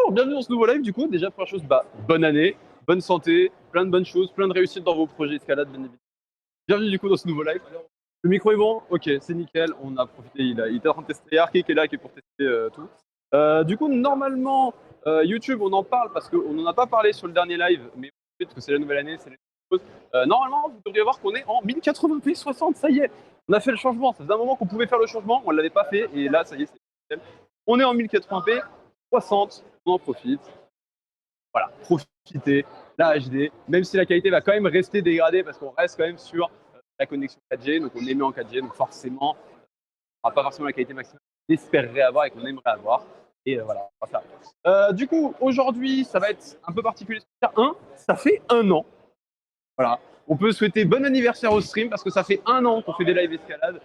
Bonjour, bienvenue dans ce nouveau live. Du coup, déjà, première chose, bonne année, bonne santé, plein de bonnes choses, plein de réussites dans vos projets escalade, bien évidemment. Bienvenue du coup dans ce nouveau live. Le micro est bon, ok, c'est nickel. On a profité, il était en train de tester Arki qui est là, qui est pour tester tout. Du coup, normalement, YouTube, on en parle parce qu'on n'en a pas parlé sur le dernier live, mais parce que c'est la nouvelle année, c'est les choses. Normalement, vous devriez voir qu'on est en 1080p 60, ça y est. On a fait le changement. Ça faisait un moment qu'on pouvait faire le changement, on ne l'avait pas fait, et là, ça y est, c'est nickel. On est en 1080p 60, on en profite. Voilà, profitez, la HD, même si la qualité va quand même rester dégradée parce qu'on reste quand même sur la connexion 4G, donc on émet en 4G, donc forcément, on n'aura pas forcément la qualité maximale qu'on espérerait avoir et qu'on aimerait avoir. Et voilà, on va faire. Du coup, aujourd'hui, ça va être un peu particulier. Ça fait un an. Voilà. On peut souhaiter bon anniversaire au stream parce que ça fait un an qu'on fait des lives escalade.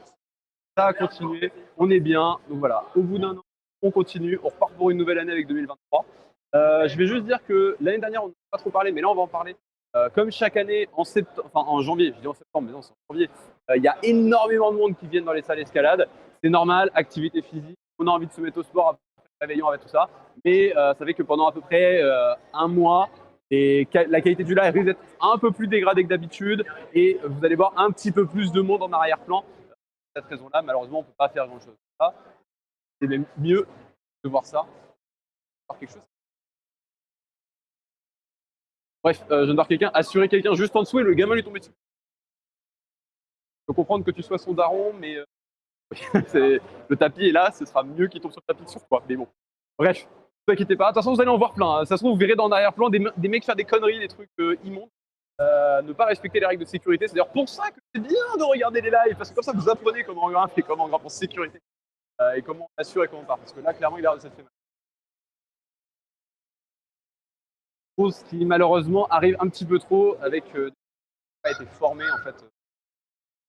Ça a continué, on est bien. Donc voilà, au bout d'un an, on continue, on repart pour une nouvelle année avec 2023. Je vais juste dire que l'année dernière, on n'a pas trop parlé, mais là, on va en parler. Comme chaque année, en janvier, je dis en septembre, mais non, c'est en janvier, il y a énormément de monde qui viennent dans les salles escalade. C'est normal, activité physique, on a envie de se mettre au sport après le réveillon avec tout ça. Mais ça fait que pendant à peu près un mois, la qualité du live risque d'être un peu plus dégradée que d'habitude et vous allez voir un petit peu plus de monde en arrière-plan. Pour cette raison-là, malheureusement, on ne peut pas faire grand-chose. C'est même mieux de voir ça. Voir quelque chose. Bref, je viens de voir quelqu'un assurer quelqu'un juste en dessous et le gamin lui est tombé dessus. Je peux comprendre que tu sois son daron, mais le tapis est là, ce sera mieux qu'il tombe sur le tapis que sur toi. Mais bon, bref, ne vous inquiétez pas. De toute façon, vous allez en voir plein. Hein. Ça se trouve, vous verrez dans l'arrière-plan des mecs faire des conneries, des trucs immondes. Ne pas respecter les règles de sécurité. C'est d'ailleurs pour ça que c'est bien de regarder les lives, parce que comme ça, vous apprenez comment on grimpe et comment on grimpe en sécurité. Et comment on assure et comment on part. Parce que là, clairement, il a l'air de s'être fait mal. Chose qui malheureusement arrive un petit peu trop avec a été formé en fait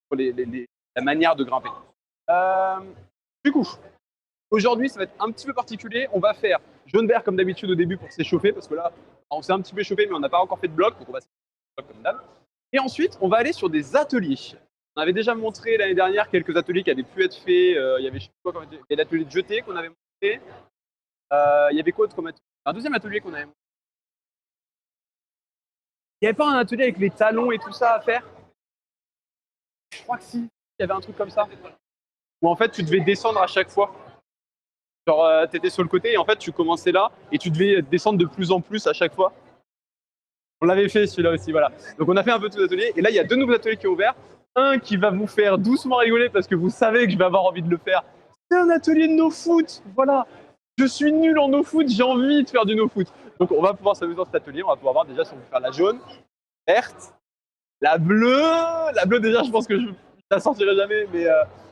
pour la manière de grimper. Du coup, aujourd'hui ça va être un petit peu particulier. On va faire jaune vert comme d'habitude au début pour s'échauffer parce que là on s'est un petit peu échauffé mais on n'a pas encore fait de bloc donc on va s'échauffer comme d'hab. Et ensuite on va aller sur des ateliers. On avait déjà montré l'année dernière quelques ateliers qui avaient pu être faits. Il y avait je sais pas quoi, il y a l'atelier de jeté qu'on avait montré. Il y avait quoi d'autre comme atelier? Un deuxième atelier qu'on avait montré. Il n'y avait pas un atelier avec les talons et tout ça à faire? Je crois que si, il y avait un truc comme ça. Où en fait tu devais descendre à chaque fois. Genre t'étais sur le côté et en fait tu commençais là et tu devais descendre de plus en plus à chaque fois. On l'avait fait celui-là aussi, voilà. Donc on a fait un peu tous les ateliers et là il y a deux nouveaux ateliers qui ont ouvert. Un qui va vous faire doucement rigoler parce que vous savez que je vais avoir envie de le faire. C'est un atelier de no-foot, voilà. Je suis nul en no-foot, j'ai envie de faire du no-foot. Donc on va pouvoir s'amuser dans cet atelier, on va pouvoir voir déjà si on peut faire la jaune, verte, la bleue. La bleue déjà je pense que je la sortirai jamais mais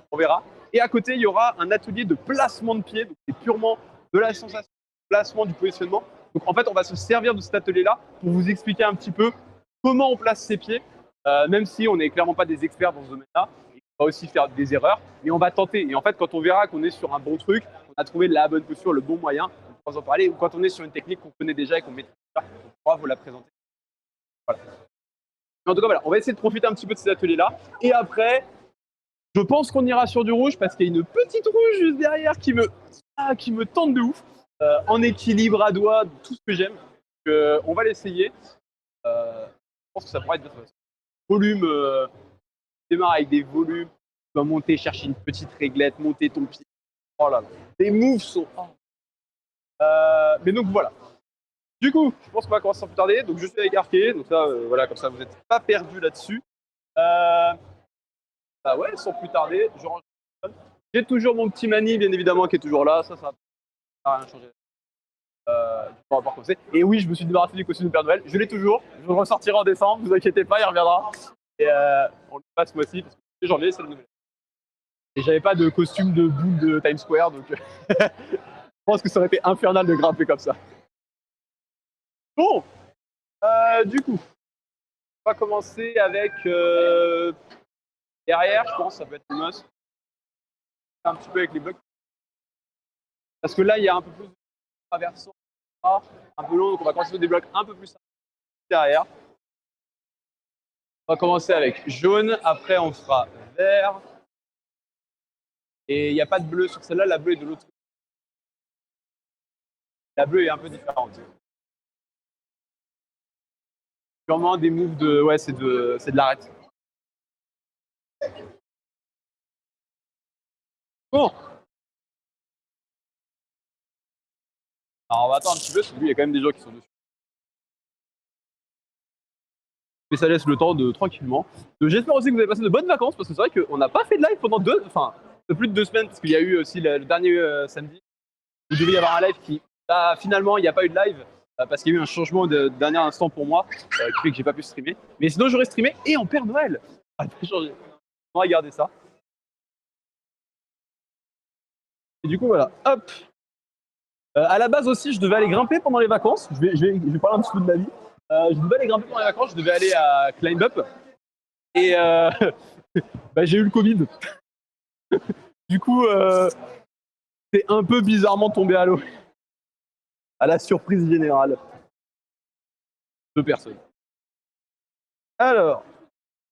on verra. Et à côté il y aura un atelier de placement de pied, donc c'est purement de la sensation, placement, du positionnement. Donc en fait on va se servir de cet atelier-là pour vous expliquer un petit peu comment on place ses pieds, même si on n'est clairement pas des experts dans ce domaine-là. On va aussi faire des erreurs, mais on va tenter. Et en fait, quand on verra qu'on est sur un bon truc, on a trouvé la bonne posture, le bon moyen, on pourra en parler. Ou quand on est sur une technique qu'on connaît déjà et qu'on maîtrise, on pourra vous la présenter. Voilà. En tout cas, voilà, on va essayer de profiter un petit peu de ces ateliers-là. Et après, je pense qu'on ira sur du rouge parce qu'il y a une petite rouge juste derrière qui me tente de ouf. En équilibre à doigt, tout ce que j'aime. On va l'essayer. Je pense que ça pourrait être bien. Volume, démarre avec des volumes. Tu vas monter, chercher une petite réglette, monter ton pied. Oh là là. Les moves sont. Mais donc voilà. Du coup, je pense qu'on va commencer sans plus tarder. Donc je suis avec Arké. Donc ça, voilà, comme ça vous n'êtes pas perdu là-dessus. Bah ouais, sans plus tarder, je range. J'ai toujours mon petit Mani, bien évidemment, qui est toujours là. Ça n'a rien changé. On va voir comme c'est. Et oui, je me suis débarrassé du costume de Père Noël. Je l'ai toujours. Je le ressortirai en décembre. Ne vous inquiétez pas, il reviendra. Et on le passe ce mois-ci parce que c'est janvier, c'est le nouvel. Et j'avais pas de costume de boule de Times Square, donc je pense que ça aurait été infernal de grimper comme ça. Bon, du coup, on va commencer avec derrière, je pense, ça peut être le must. Un petit peu avec les blocs. Parce que là, il y a un peu plus de traversant, un peu long, donc on va commencer avec des blocs un peu plus simples derrière. On va commencer avec jaune, après on fera vert. Et il n'y a pas de bleu sur celle-là, la bleue est de l'autre côté. La bleue est un peu différente. Sûrement des moves de. Ouais, c'est de l'arrête. Bon. Alors on va attendre un petit peu, parce que lui, il y a quand même des gens qui sont dessus. Mais ça laisse le temps de tranquillement. J'espère aussi que vous avez passé de bonnes vacances, parce que c'est vrai qu'on n'a pas fait de live pendant plus de 2 semaines, parce qu'il y a eu aussi le dernier samedi. Il devait y avoir un live qui. Là, finalement, il n'y a pas eu de live, parce qu'il y a eu un changement de dernier instant pour moi, qui fait que j'ai pas pu streamer. Mais sinon, j'aurais streamé et en Père Noël. Ça n'a pas changé. On va regarder ça. Et du coup, voilà. Hop. À la base aussi, je devais aller grimper pendant les vacances. Je vais parler un petit peu de ma vie. Je devais aller grimper pendant les vacances. Je devais aller à Climb Up. Et bah, j'ai eu le Covid. Du coup, c'est un peu bizarrement tombé à l'eau. À la surprise générale. 2 personnes. Alors,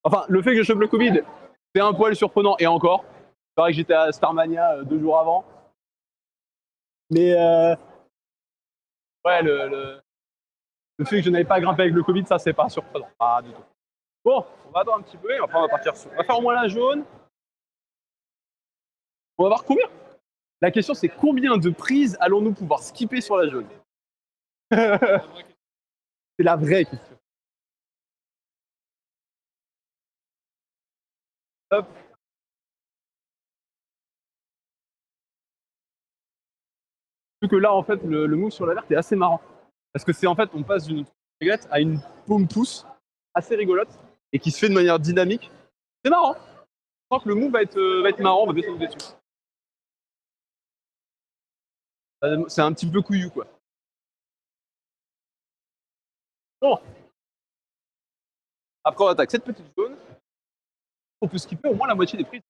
enfin, le fait que je chope le Covid, c'est un poil surprenant. Et encore, c'est vrai que j'étais à Starmania 2 jours avant. Mais ouais, le fait que je n'avais pas grimpé avec le Covid, ça, c'est pas surprenant. Ah, du tout. Bon, on va attendre un petit peu et après on va partir sur. On va faire au moins la jaune. On va voir combien. La question c'est combien de prises allons-nous pouvoir skipper sur la jaune. C'est la vraie question. Hop. Vu que là en fait le move sur la verte est assez marrant. Parce que c'est en fait on passe d'une réglette à une paume pouce assez rigolote et qui se fait de manière dynamique. C'est marrant. Je pense que le move va être marrant, on va bien s'amuser dessus. C'est un petit peu couillu quoi. Bon. Après on attaque cette petite jaune. On peut skipper au moins la moitié des prises.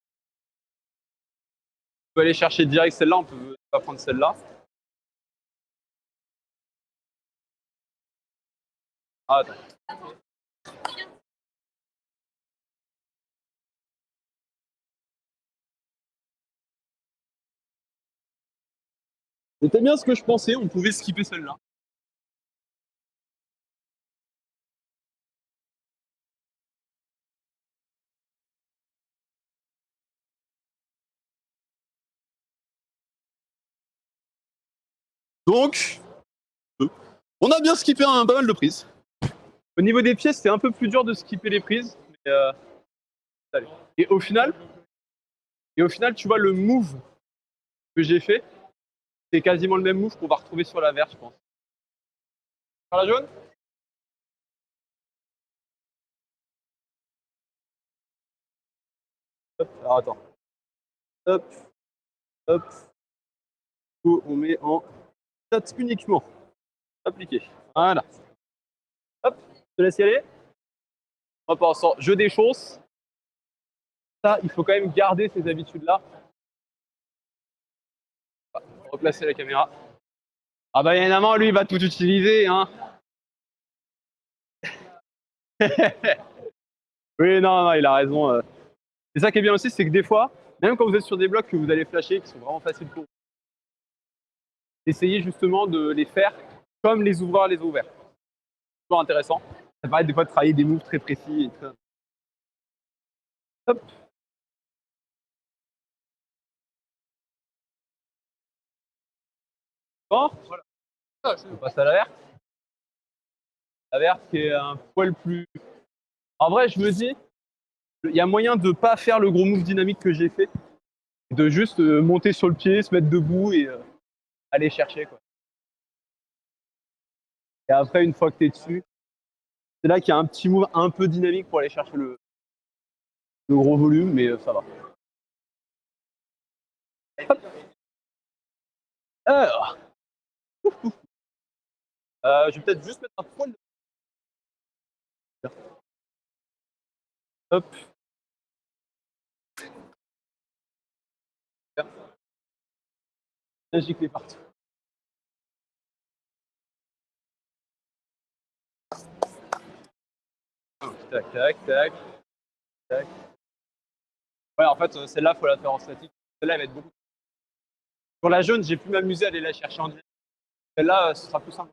On peut aller chercher direct celle-là, on peut pas prendre celle-là. Ah, attends. C'était bien ce que je pensais, on pouvait skipper celle-là. Donc, on a bien skippé pas mal de prises. Au niveau des pièces, c'est un peu plus dur de skipper les prises. Mais, allez. Et au final, tu vois, le move que j'ai fait, c'est quasiment le même move qu'on va retrouver sur la verte, je pense. Sur la jaune. Hop, alors attends. Hop, hop. On met en stats uniquement. Appliqué. Voilà. Hop, je te laisse y aller. On va passer jeu des choses. Ça, il faut quand même garder ces habitudes-là. Replacer la caméra. Ah bah évidemment, lui, il va tout utiliser, hein. Oui, non, non, il a raison. C'est ça qui est bien aussi, c'est que des fois, même quand vous êtes sur des blocs que vous allez flasher, qui sont vraiment faciles pour vous, essayez justement de les faire comme les ouvreurs les ont ouverts. C'est toujours intéressant. Ça permet des fois de travailler des moves très précis. Et très... Hop. Bon, voilà. On passe à la verte. La verte qui est un poil plus... En vrai, je me dis, il y a moyen de ne pas faire le gros move dynamique que j'ai fait, de juste monter sur le pied, se mettre debout et aller chercher, quoi. Et après, une fois que tu es dessus, c'est là qu'il y a un petit move un peu dynamique pour aller chercher le gros volume, mais ça va. Hop. Alors, je vais peut-être juste mettre un poil de... Hop. Là, j'y clé partout. Tac, tac, tac, tac. Ouais, en fait, celle-là, il faut la faire en statique. Celle-là, elle va être beaucoup. Sur la jaune, j'ai pu m'amuser à aller la chercher en direct. Celle-là, ce sera plus simple.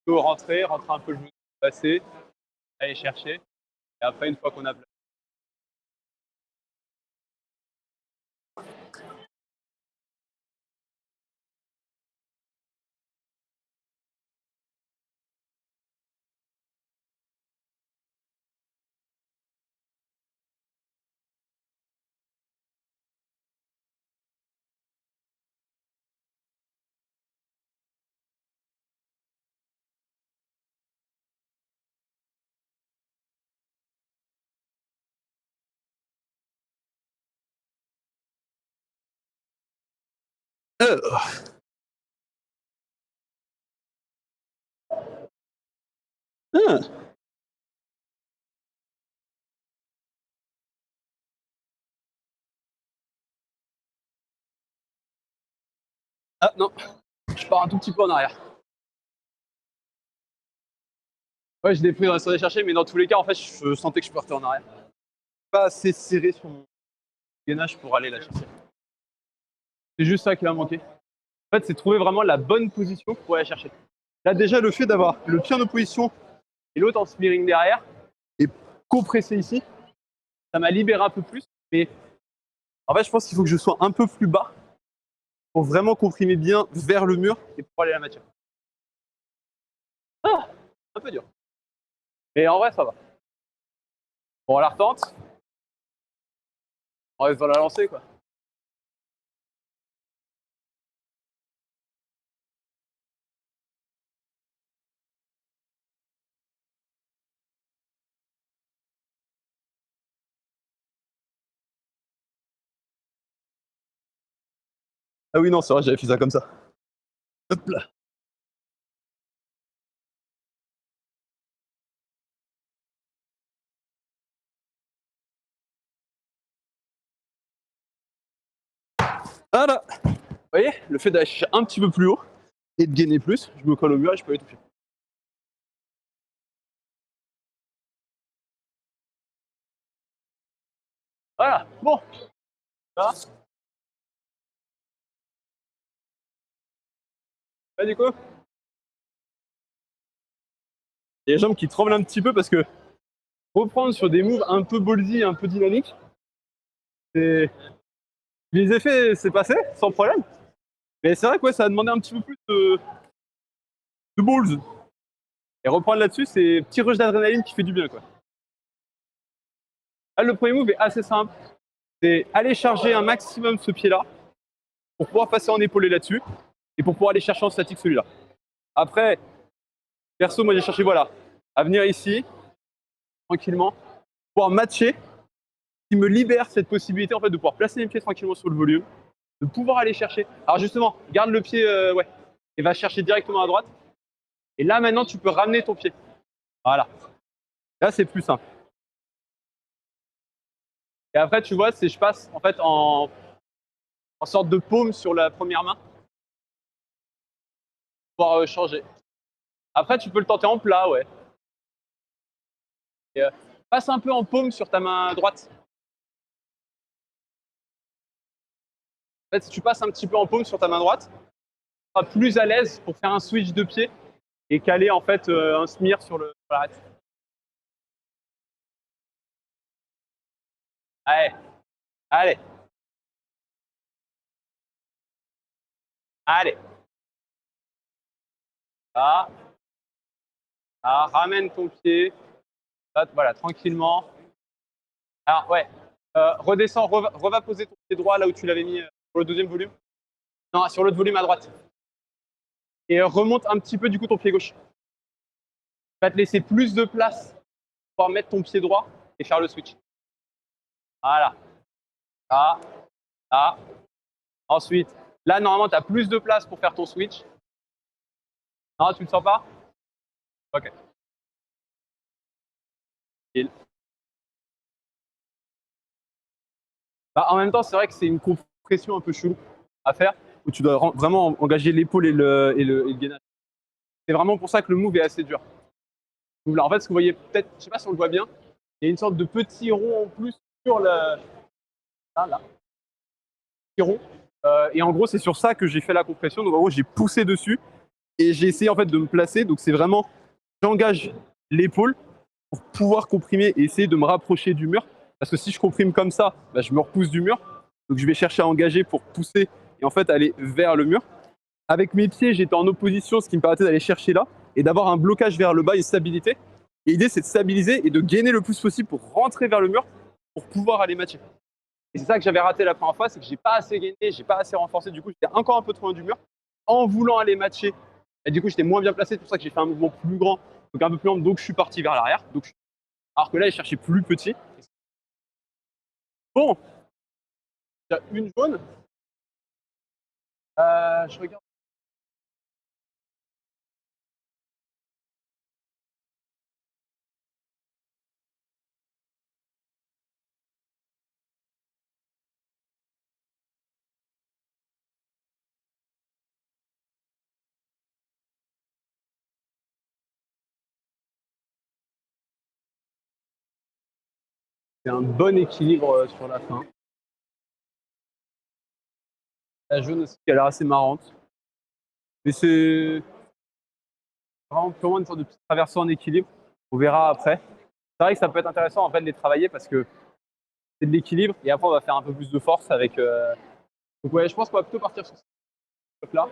Il faut rentrer un peu le genou, passer, aller chercher. Et après, une fois qu'on a placé. Ah. Ah non, je pars un tout petit peu en arrière. Ouais, je l'ai pris sans aller chercher, mais dans tous les cas, en fait, je sentais que je partais en arrière. Pas assez serré sur mon gainage pour aller la chercher. C'est juste ça qui m'a manqué. En fait, c'est trouver vraiment la bonne position pour aller la chercher. Là, déjà, le fait d'avoir le pied en opposition et l'autre en spearing derrière et compressé ici, ça m'a libéré un peu plus. Mais en fait, je pense qu'il faut que je sois un peu plus bas pour vraiment comprimer bien vers le mur et pour aller à la matière. Ah, un peu dur. Mais en vrai, ça va. Bon, on la retente. On reste dans la lancée, quoi. Ah oui, non, c'est vrai, j'avais fait ça comme ça. Hop là. Voilà. Vous voyez, le fait d'aller chercher un petit peu plus haut et de gainer plus, je me colle au mur et je peux aller toucher. Voilà, bon. Là. Là, du coup, il y a les jambes qui tremblent un petit peu parce que reprendre sur des moves un peu ballsy, un peu dynamiques, c'est... Les effets, c'est passé, sans problème. Mais c'est vrai que ouais, ça a demandé un petit peu plus de balls. Et reprendre là-dessus, c'est petit rush d'adrénaline qui fait du bien, quoi. Là, le premier move est assez simple. C'est aller charger un maximum ce pied-là pour pouvoir passer en épaulé là-dessus et pour pouvoir aller chercher en statique celui-là. Après, perso, moi j'ai cherché, voilà, à venir ici, tranquillement, pouvoir matcher, qui me libère cette possibilité en fait de pouvoir placer les pieds tranquillement sur le volume, de pouvoir aller chercher. Alors justement, garde le pied, ouais, et va chercher directement à droite. Et là maintenant, tu peux ramener ton pied. Voilà. Là, c'est plus simple. Et après, tu vois, c'est je passe en fait en sorte de paume sur la première main pour pouvoir changer. Après, tu peux le tenter en plat, ouais. Et, passe un peu en paume sur ta main droite. En fait, si tu passes un petit peu en paume sur ta main droite, tu seras plus à l'aise pour faire un switch de pied et caler en fait un smear sur l'arête. Allez, allez, allez. Là, là, ramène ton pied. Là, voilà, tranquillement. Alors, ouais, redescends, reva poser ton pied droit là où tu l'avais mis sur le deuxième volume. Non, sur l'autre volume à droite. Et remonte un petit peu du coup ton pied gauche. Va te laisser plus de place pour pouvoir mettre ton pied droit et faire le switch. Voilà. Là, là. Ensuite, là, normalement, tu as plus de place pour faire ton switch. Non, tu ne le sens pas? Ok. Bah, en même temps, c'est vrai que c'est une compression un peu chelou à faire, où tu dois vraiment engager l'épaule et le gainage. C'est vraiment pour ça que le move est assez dur. Donc là, en fait, ce que vous voyez peut-être, je sais pas si on le voit bien, il y a une sorte de petit rond en plus sur le. Là, là. Petit rond. Et en gros, c'est sur ça que j'ai fait la compression. Donc en gros, j'ai poussé dessus et j'ai essayé en fait de me placer. Donc c'est vraiment, j'engage l'épaule pour pouvoir comprimer et essayer de me rapprocher du mur. Parce que si je comprime comme ça, bah, je me repousse du mur. Donc je vais chercher à engager pour pousser et en fait aller vers le mur. Avec mes pieds, j'étais en opposition, ce qui me permettait d'aller chercher là et d'avoir un blocage vers le bas, une stabilité. Et l'idée, c'est de stabiliser et de gainer le plus possible pour rentrer vers le mur pour pouvoir aller matcher. Et c'est ça que j'avais raté la première fois, c'est que j'ai pas assez gainé, j'ai pas assez renforcé. Du coup, j'étais encore un peu trop loin du mur en voulant aller matcher. Et du coup, j'étais moins bien placé. C'est pour ça que j'ai fait un mouvement plus grand, donc un peu plus ample. Donc, je suis parti vers l'arrière. Alors que là, il cherchait plus petit. Bon, il y a une jaune. Je regarde. C'est un bon équilibre sur la fin. La jaune aussi, qui a l'air assez marrante. Mais c'est vraiment purement une sorte de petit traverso en équilibre. On verra après. C'est vrai que ça peut être intéressant en fait de les travailler parce que c'est de l'équilibre et après on va faire un peu plus de force avec. Donc ouais, je pense qu'on va plutôt partir sur ce truc-là.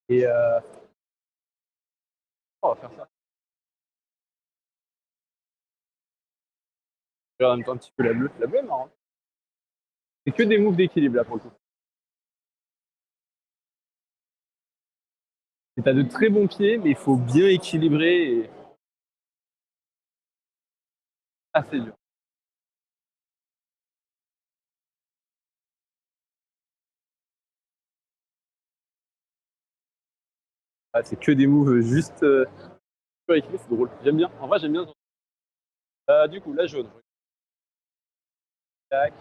Et on va faire ça. Je regarde en même temps un petit peu la bleue. La bleue est marrante. C'est que des moves d'équilibre là pour le coup. Et t'as de très bons pieds, mais il faut bien équilibrer et assez dur. Ah, c'est que des moves juste super équilibrés, c'est drôle. J'aime bien. En vrai, j'aime bien. Du coup, la jaune. Tac.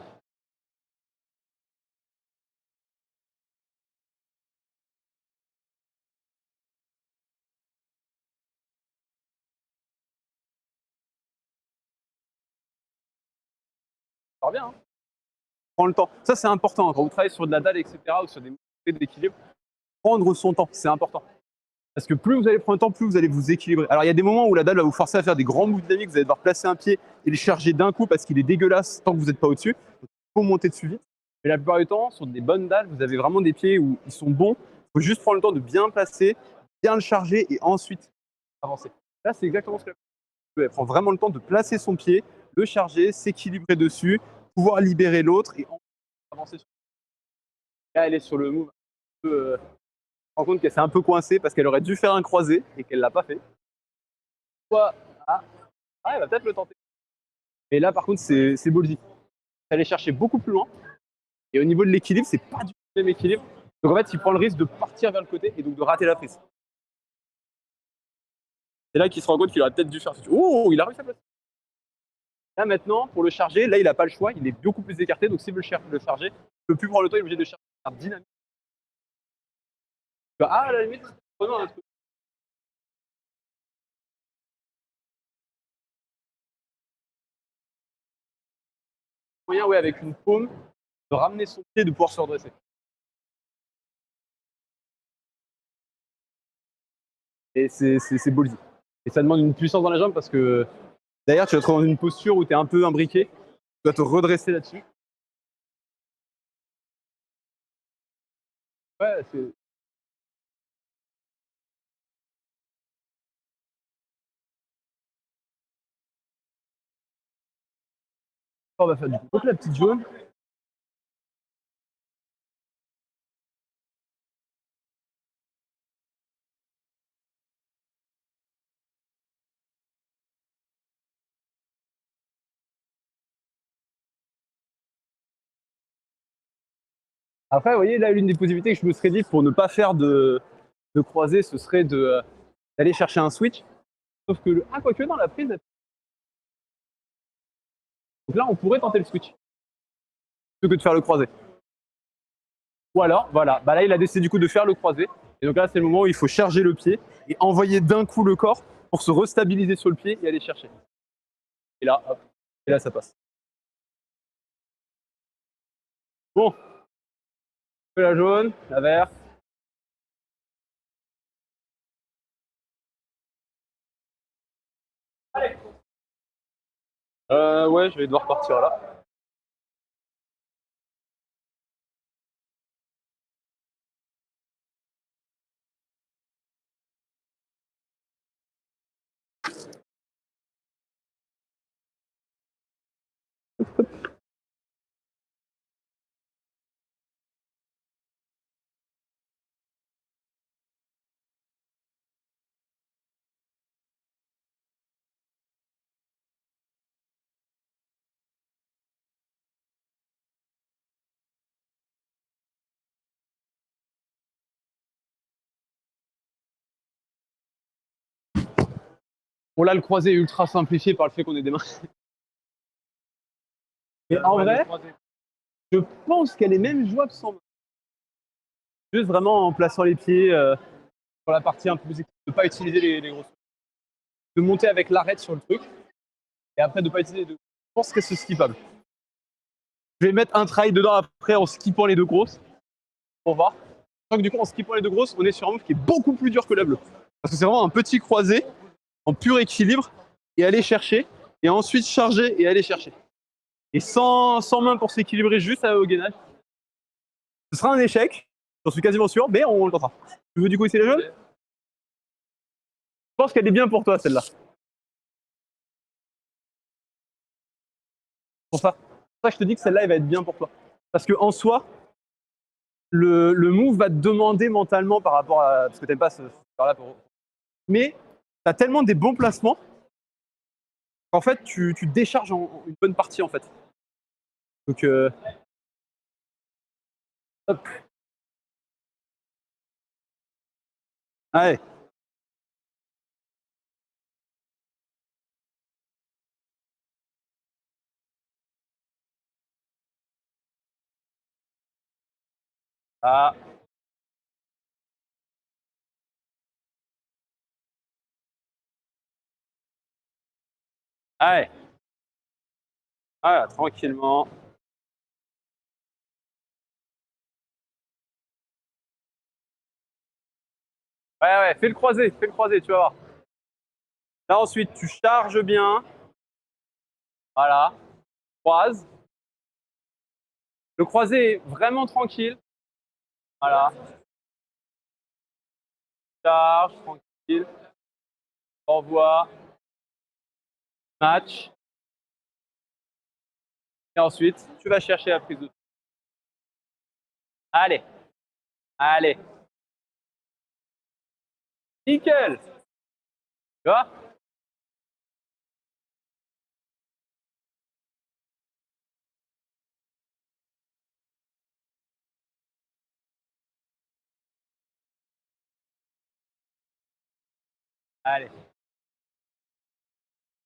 Ça part bien, hein. Prends le temps. Ça, c'est important. Quand vous travaillez sur de la dalle, etc., ou sur des moves d'équilibre, prendre son temps, c'est important. Parce que plus vous allez prendre le temps, plus vous allez vous équilibrer. Alors, il y a des moments où la dalle va vous forcer à faire des grands moves dynamiques, vous allez devoir placer un pied et le charger d'un coup parce qu'il est dégueulasse tant que vous n'êtes pas au-dessus. Donc, il faut monter dessus vite. Mais la plupart du temps, sur des bonnes dalles, vous avez vraiment des pieds où ils sont bons. Il faut juste prendre le temps de bien placer, bien le charger et ensuite avancer. Là, c'est exactement ce que elle prend vraiment le temps de placer son pied, le charger, s'équilibrer dessus, pouvoir libérer l'autre et ensuite avancer. Là, elle est sur le move un peu, rend compte qu'elle s'est un peu coincée parce qu'elle aurait dû faire un croisé et qu'elle l'a pas fait. Soit, ah, elle va peut-être le tenter. Et là, par contre, c'est ballsy. Elle est chercher beaucoup plus loin. Et au niveau de l'équilibre, c'est pas du tout le même équilibre. Donc en fait, il prend le risque de partir vers le côté et donc de rater la prise. C'est là qu'il se rend compte qu'il aurait peut-être dû faire. Oh, il a réussi à placer. Là maintenant, pour le charger, là il n'a pas le choix, il est beaucoup plus écarté. Donc s'il veut le charger, il ne peut plus prendre le temps, il est obligé de charger dynamique. Ah, à la limite, prenons un truc. Moyen, ouais, avec une paume, de ramener son pied et de pouvoir se redresser. Et c'est ballsy. Et ça demande une puissance dans les jambes parce que derrière, tu vas te retrouver dans une posture où tu es un peu imbriqué. Tu dois te redresser là-dessus. Ouais, c'est. On va faire du coup. Donc la petite jaune. Après, vous voyez, là, l'une des possibilités que je me serais dit pour ne pas faire de croisée, ce serait d'aller chercher un switch. Sauf que le. Ah, quoique, dans la prise. Donc là, on pourrait tenter le switch plutôt que de faire le croisé. Ou alors, voilà, bah là, il a décidé du coup de faire le croisé. Et donc là, c'est le moment où il faut charger le pied et envoyer d'un coup le corps pour se restabiliser sur le pied et aller chercher. Et là, hop, et là, ça passe. Bon, la jaune, la verte. Ouais, je vais devoir partir là. Bon, là, le croisé est ultra simplifié par le fait qu'on ait des mains. Et en vrai, je pense qu'elle est même jouable sans main. Juste vraiment en plaçant les pieds sur la partie un peu plus équilibrée, de ne pas utiliser les grosses. De monter avec l'arête sur le truc et après de ne pas utiliser les deux. Je pense que c'est skippable. Je vais mettre un try dedans après en skippant les deux grosses pour voir. Donc, du coup, en skippant les deux grosses, on est sur un move qui est beaucoup plus dur que la bleue. Parce que c'est vraiment un petit croisé en pur équilibre et aller chercher et ensuite charger et aller chercher. Et sans main pour s'équilibrer juste au gainage. Ce sera un échec, j'en suis quasiment sûr, mais on le tentera. Tu veux du coup essayer les jeunes? Je pense qu'elle est bien pour toi celle-là. Pour ça. C'est pour ça que je te dis que celle-là, elle va être bien pour toi. Parce qu'en soi, le move va te demander mentalement par rapport à. Parce que t'aimes pas ce faire-là pour. Mais t'as tellement des bons placements qu'en fait, tu décharges en une bonne partie en fait. Donc, hop. Allez. Ah. Allez. Voilà, tranquillement. Ouais, ouais, fais le croisé, tu vas voir. Là, ensuite, tu charges bien. Voilà. Croise. Le croisé est vraiment tranquille. Voilà. Charge, tranquille. Envoie. Match. Et ensuite, tu vas chercher la prise de. Allez. Allez. Nickel. Tu vois? Allez.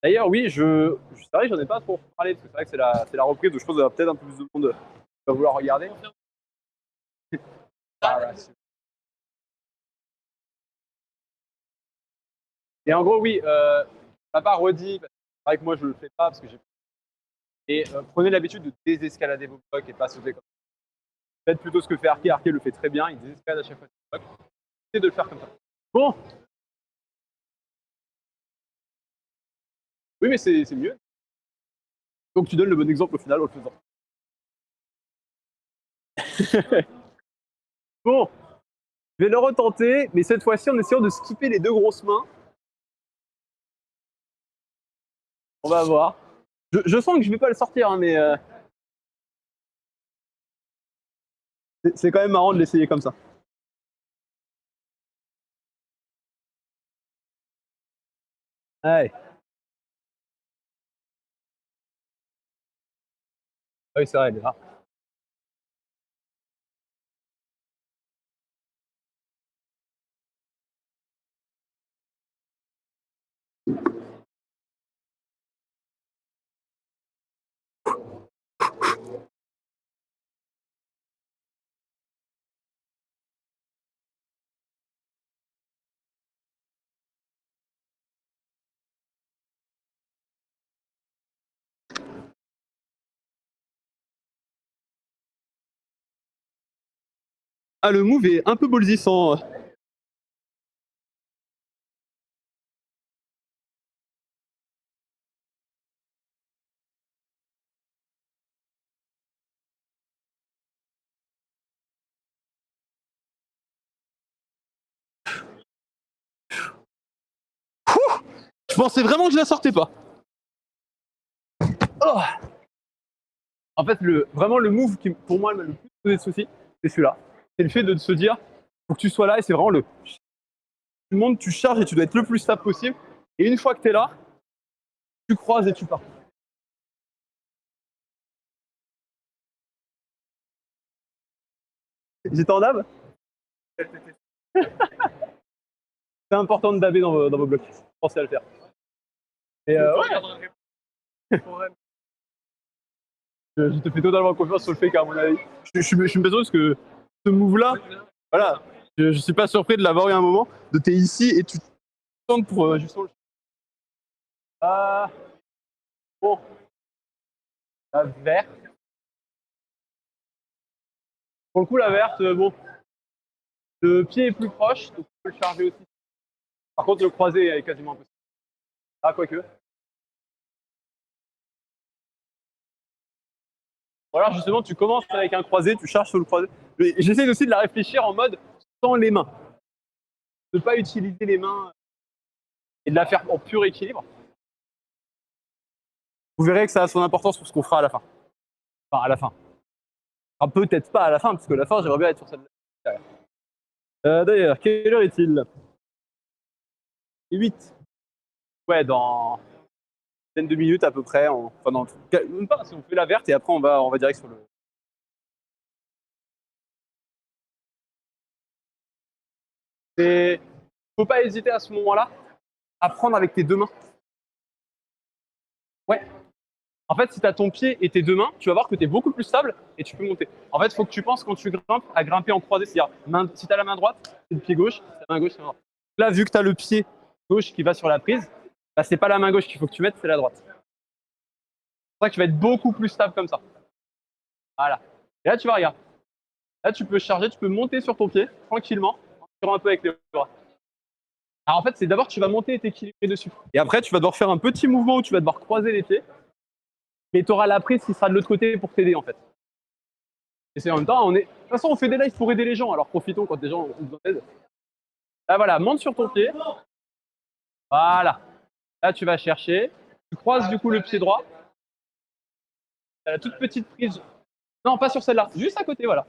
D'ailleurs, oui, c'est vrai que j'en ai pas trop parlé, parce que c'est vrai que c'est la reprise, donc je pense qu'il y aura peut-être un peu plus de monde qui va vouloir regarder. Ah, ouais. Et en gros, oui, ça pas redit, c'est vrai que moi je le fais pas parce que j'ai. Et prenez l'habitude de désescalader vos blocs et pas sauter comme ça. Faites plutôt ce que fait Arké. Arké le fait très bien, il désescalade à chaque fois ses blocs. Essayez de le faire comme ça. Bon, oui, mais c'est mieux. Donc tu donnes le bon exemple au final en le faisant. Bon, je vais le retenter, mais cette fois-ci en essayant de skipper les deux grosses mains. On va voir. Je sens que je vais pas le sortir, hein, mais c'est quand même marrant de l'essayer comme ça. Allez. Ah oui, c'est vrai, elle est là. Ah, le move est un peu ballsissant. Je pensais vraiment que je la sortais pas. Oh. En fait, vraiment le move qui, pour moi, m'a le plus posé de soucis, c'est celui-là. C'est le fait de se dire, faut que tu sois là, et c'est vraiment tu montes, tu charges et tu dois être le plus stable possible. Et une fois que tu es là, tu croises et tu pars. J'étais en dab. C'est important de daber dans vos blocs. Pensez à le faire. Et ouais, je te fais totalement confiance sur le fait qu'à mon avis, je suis besoin parce que ce move-là, voilà, je suis pas surpris de l'avoir eu à un moment, de t'es ici et tu tentes pour justement le. Ah, bon, la verte. Pour le coup, la verte, bon, le pied est plus proche, donc tu peux le charger aussi. Par contre, le croisé est quasiment impossible. Ah, quoique. Ou alors, justement, tu commences avec un croisé, tu charges sur le croisé. J'essaie aussi de la réfléchir en mode sans les mains. De ne pas utiliser les mains et de la faire en pur équilibre. Vous verrez que ça a son importance pour ce qu'on fera à la fin. Enfin, à la fin. Enfin, peut-être pas à la fin, parce que la fin, j'aimerais bien être sur celle-là. D'ailleurs, quelle heure est-il? 8. Ouais, dans une dizaine de minutes à peu près. Enfin, dans... même pas, si on fait la verte et après on va direct sur le. Et faut pas hésiter à ce moment-là à prendre avec tes deux mains. Ouais. En fait, si tu as ton pied et tes deux mains, tu vas voir que tu es beaucoup plus stable et tu peux monter. En fait, il faut que tu penses quand tu grimpes à grimper en croisé. C'est-à-dire, si tu as la main droite, c'est le pied gauche. Si tu as la main gauche, c'est la main droite. Là, vu que tu as le pied gauche qui va sur la prise, bah, c'est pas la main gauche qu'il faut que tu mettes, c'est la droite. C'est pour ça que tu vas être beaucoup plus stable comme ça. Voilà. Et là, tu vas regarder. Là, tu peux charger, tu peux monter sur ton pied tranquillement, en tirant un peu avec les bras. Alors en fait, c'est d'abord tu vas monter et t'équilibrer dessus. Et après, tu vas devoir faire un petit mouvement où tu vas devoir croiser les pieds. Mais tu auras la prise qui sera de l'autre côté pour t'aider en fait. Et c'est en même temps, de toute façon, on fait des lives pour aider les gens, alors profitons quand les gens ont besoin d'aide. Là, voilà, monte sur ton pied. Voilà. Là, tu vas chercher. Tu croises du coup le pied droit. Tu as la toute petite prise. Non, pas sur celle-là, juste à côté, voilà.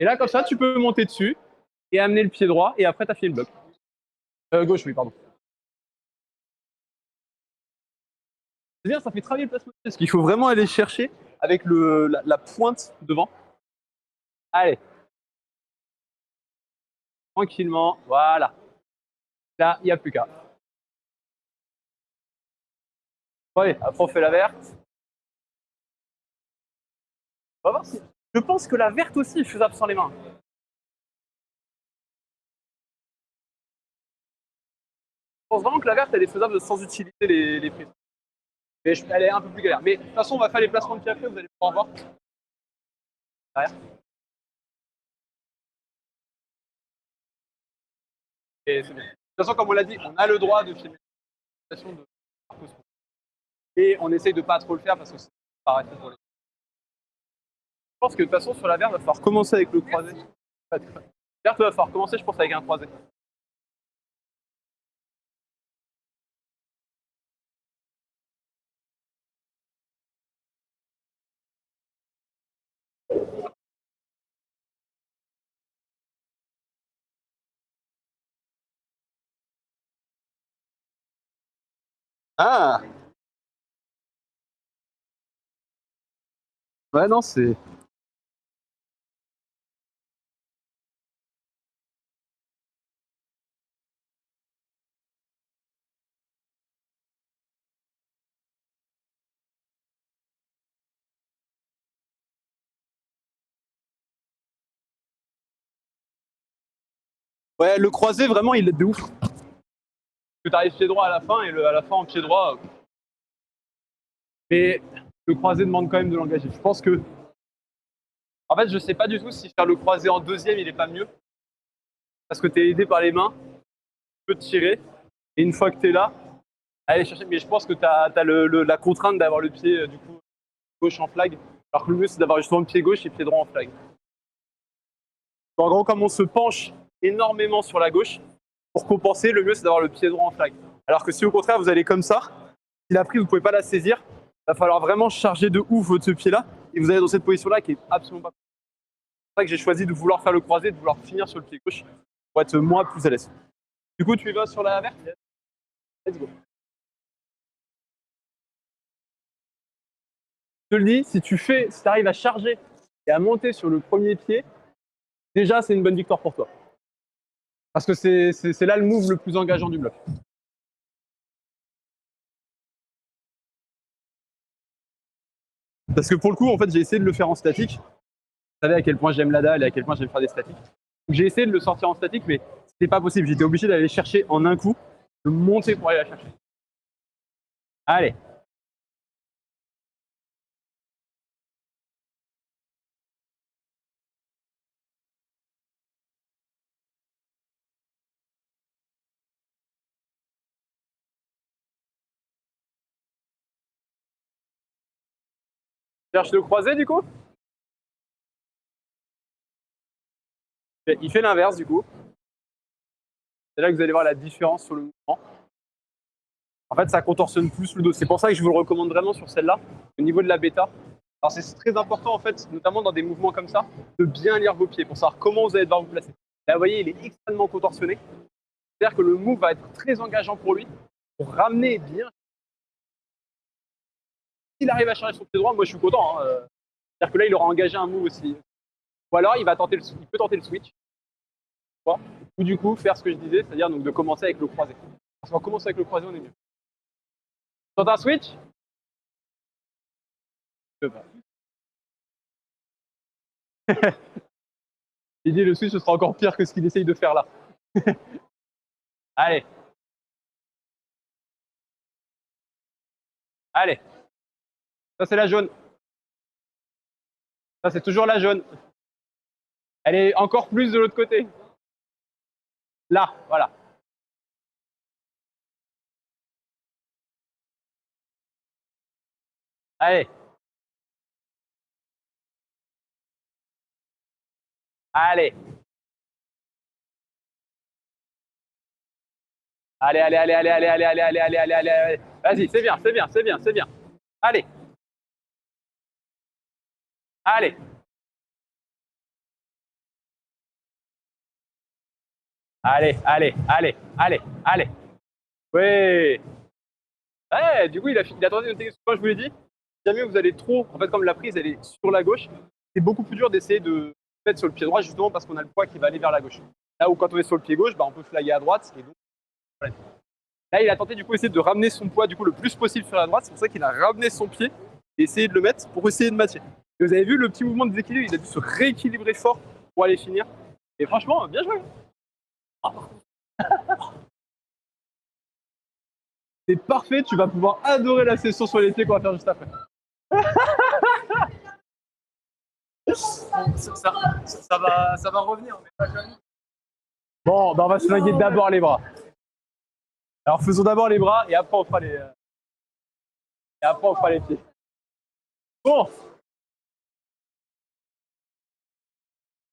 Et là, comme ça, tu peux monter dessus et amener le pied droit, et après, tu as fini le bloc. Gauche, oui, pardon. C'est bien, ça fait travailler le placement parce qu'il faut vraiment aller chercher avec la pointe devant. Allez. Tranquillement, voilà. Là, il n'y a plus qu'à. Ouais, après on fait la verte. On va voir si. Je pense que la verte aussi est faisable sans les mains. Je pense vraiment que la verte, elle est faisable sans utiliser les prises. Mais elle est un peu plus galère. Mais de toute façon, on va faire les placements de pied après, vous allez pouvoir voir. Derrière. Et c'est bon. De toute façon, comme on l'a dit, on a le droit de filmer l'utilisation de et on essaye de pas trop le faire parce que c'est pas arrêté pour les. Je pense que de toute façon, sur la verte, il va falloir commencer avec le croisé. Verte, il va falloir commencer, je pense, avec un croisé. Ah. Ouais, non, c'est. Ouais, le croisé, vraiment, il est de ouf. Parce que t'arrives pied droit à la fin et à la fin en pied droit. Mais le croisé demande quand même de l'engager. Je pense que. En fait, je sais pas du tout si faire le croisé en deuxième, il est pas mieux. Parce que tu es aidé par les mains, tu peux tirer. Et une fois que tu es là, aller chercher. Mais je pense que tu as, la contrainte d'avoir le pied du coup gauche en flag. Alors que le mieux, c'est d'avoir justement le pied gauche et le pied droit en flag. En gros, comme on se penche énormément sur la gauche, pour compenser, le mieux, c'est d'avoir le pied droit en flag. Alors que si au contraire, vous allez comme ça, si la prise, vous ne pouvez pas la saisir, il va falloir vraiment charger de ouf votre pied-là. Et vous allez dans cette position-là qui est absolument pas. C'est pour ça que j'ai choisi de vouloir faire le croisé, de vouloir finir sur le pied gauche pour être moins plus à l'aise. Du coup, tu y vas sur la verte. Let's go. Je te le dis, si tu arrives à charger et à monter sur le premier pied, déjà, c'est une bonne victoire pour toi. Parce que c'est là le move le plus engageant du bloc. Parce que pour le coup, en fait, j'ai essayé de le faire en statique. Vous savez à quel point j'aime la dalle et à quel point j'aime faire des statiques. Donc j'ai essayé de le sortir en statique, mais c'était pas possible. J'étais obligé d'aller chercher en un coup, de monter pour aller la chercher. Allez. Cherche le croisé du coup. Il fait l'inverse du coup. C'est là que vous allez voir la différence sur le mouvement. En fait, ça contorsionne plus le dos. C'est pour ça que je vous le recommande vraiment sur celle-là, au niveau de la bêta. Alors c'est très important en fait, notamment dans des mouvements comme ça, de bien lire vos pieds pour savoir comment vous allez devoir vous placer. Là, vous voyez, il est extrêmement contorsionné. C'est-à-dire que le move va être très engageant pour lui, pour ramener bien. S'il arrive à charger son pied droit, moi je suis content. Hein. C'est-à-dire que là, il aura engagé un move aussi. Ou alors, il peut tenter le switch. Ou du coup, faire ce que je disais, c'est-à-dire donc de commencer avec le croisé. Parce qu'on commence avec le croisé, on est mieux. Tente un switch. Je peux pas. Il dit le switch, ce sera encore pire que ce qu'il essaye de faire là. Allez. Allez. Ça, c'est la jaune. Ça, c'est toujours la jaune. Elle est encore plus de l'autre côté. Là, voilà. Allez. Allez. Allez, allez, allez, allez, allez, allez, allez, allez, allez, allez, allez, allez. Vas-y, c'est bien, c'est bien, c'est bien, c'est bien. Allez. Allez. Allez, allez, allez, allez, allez. Oui. Ouais, du coup, il a tenté une technique. Comme je vous l'ai dit, si jamais vous allez trop, en fait, comme la prise, elle est sur la gauche, c'est beaucoup plus dur d'essayer de mettre sur le pied droit, justement parce qu'on a le poids qui va aller vers la gauche. Là où quand on est sur le pied gauche, bah, on peut flaguer à droite. Et donc, voilà. Là, il a tenté du coup essayer de ramener son poids du coup le plus possible sur la droite. C'est pour ça qu'il a ramené son pied et essayé de le mettre pour essayer de matcher. Et vous avez vu le petit mouvement de déséquilibre, il a dû se rééquilibrer fort pour aller finir. Et franchement, bien joué. C'est parfait, tu vas pouvoir adorer la session sur les pieds qu'on va faire juste après. Ça va revenir, mais pas jamais. Bon, bah on va se flinguer d'abord les bras. Alors faisons d'abord les bras et après on fera les pieds. Bon.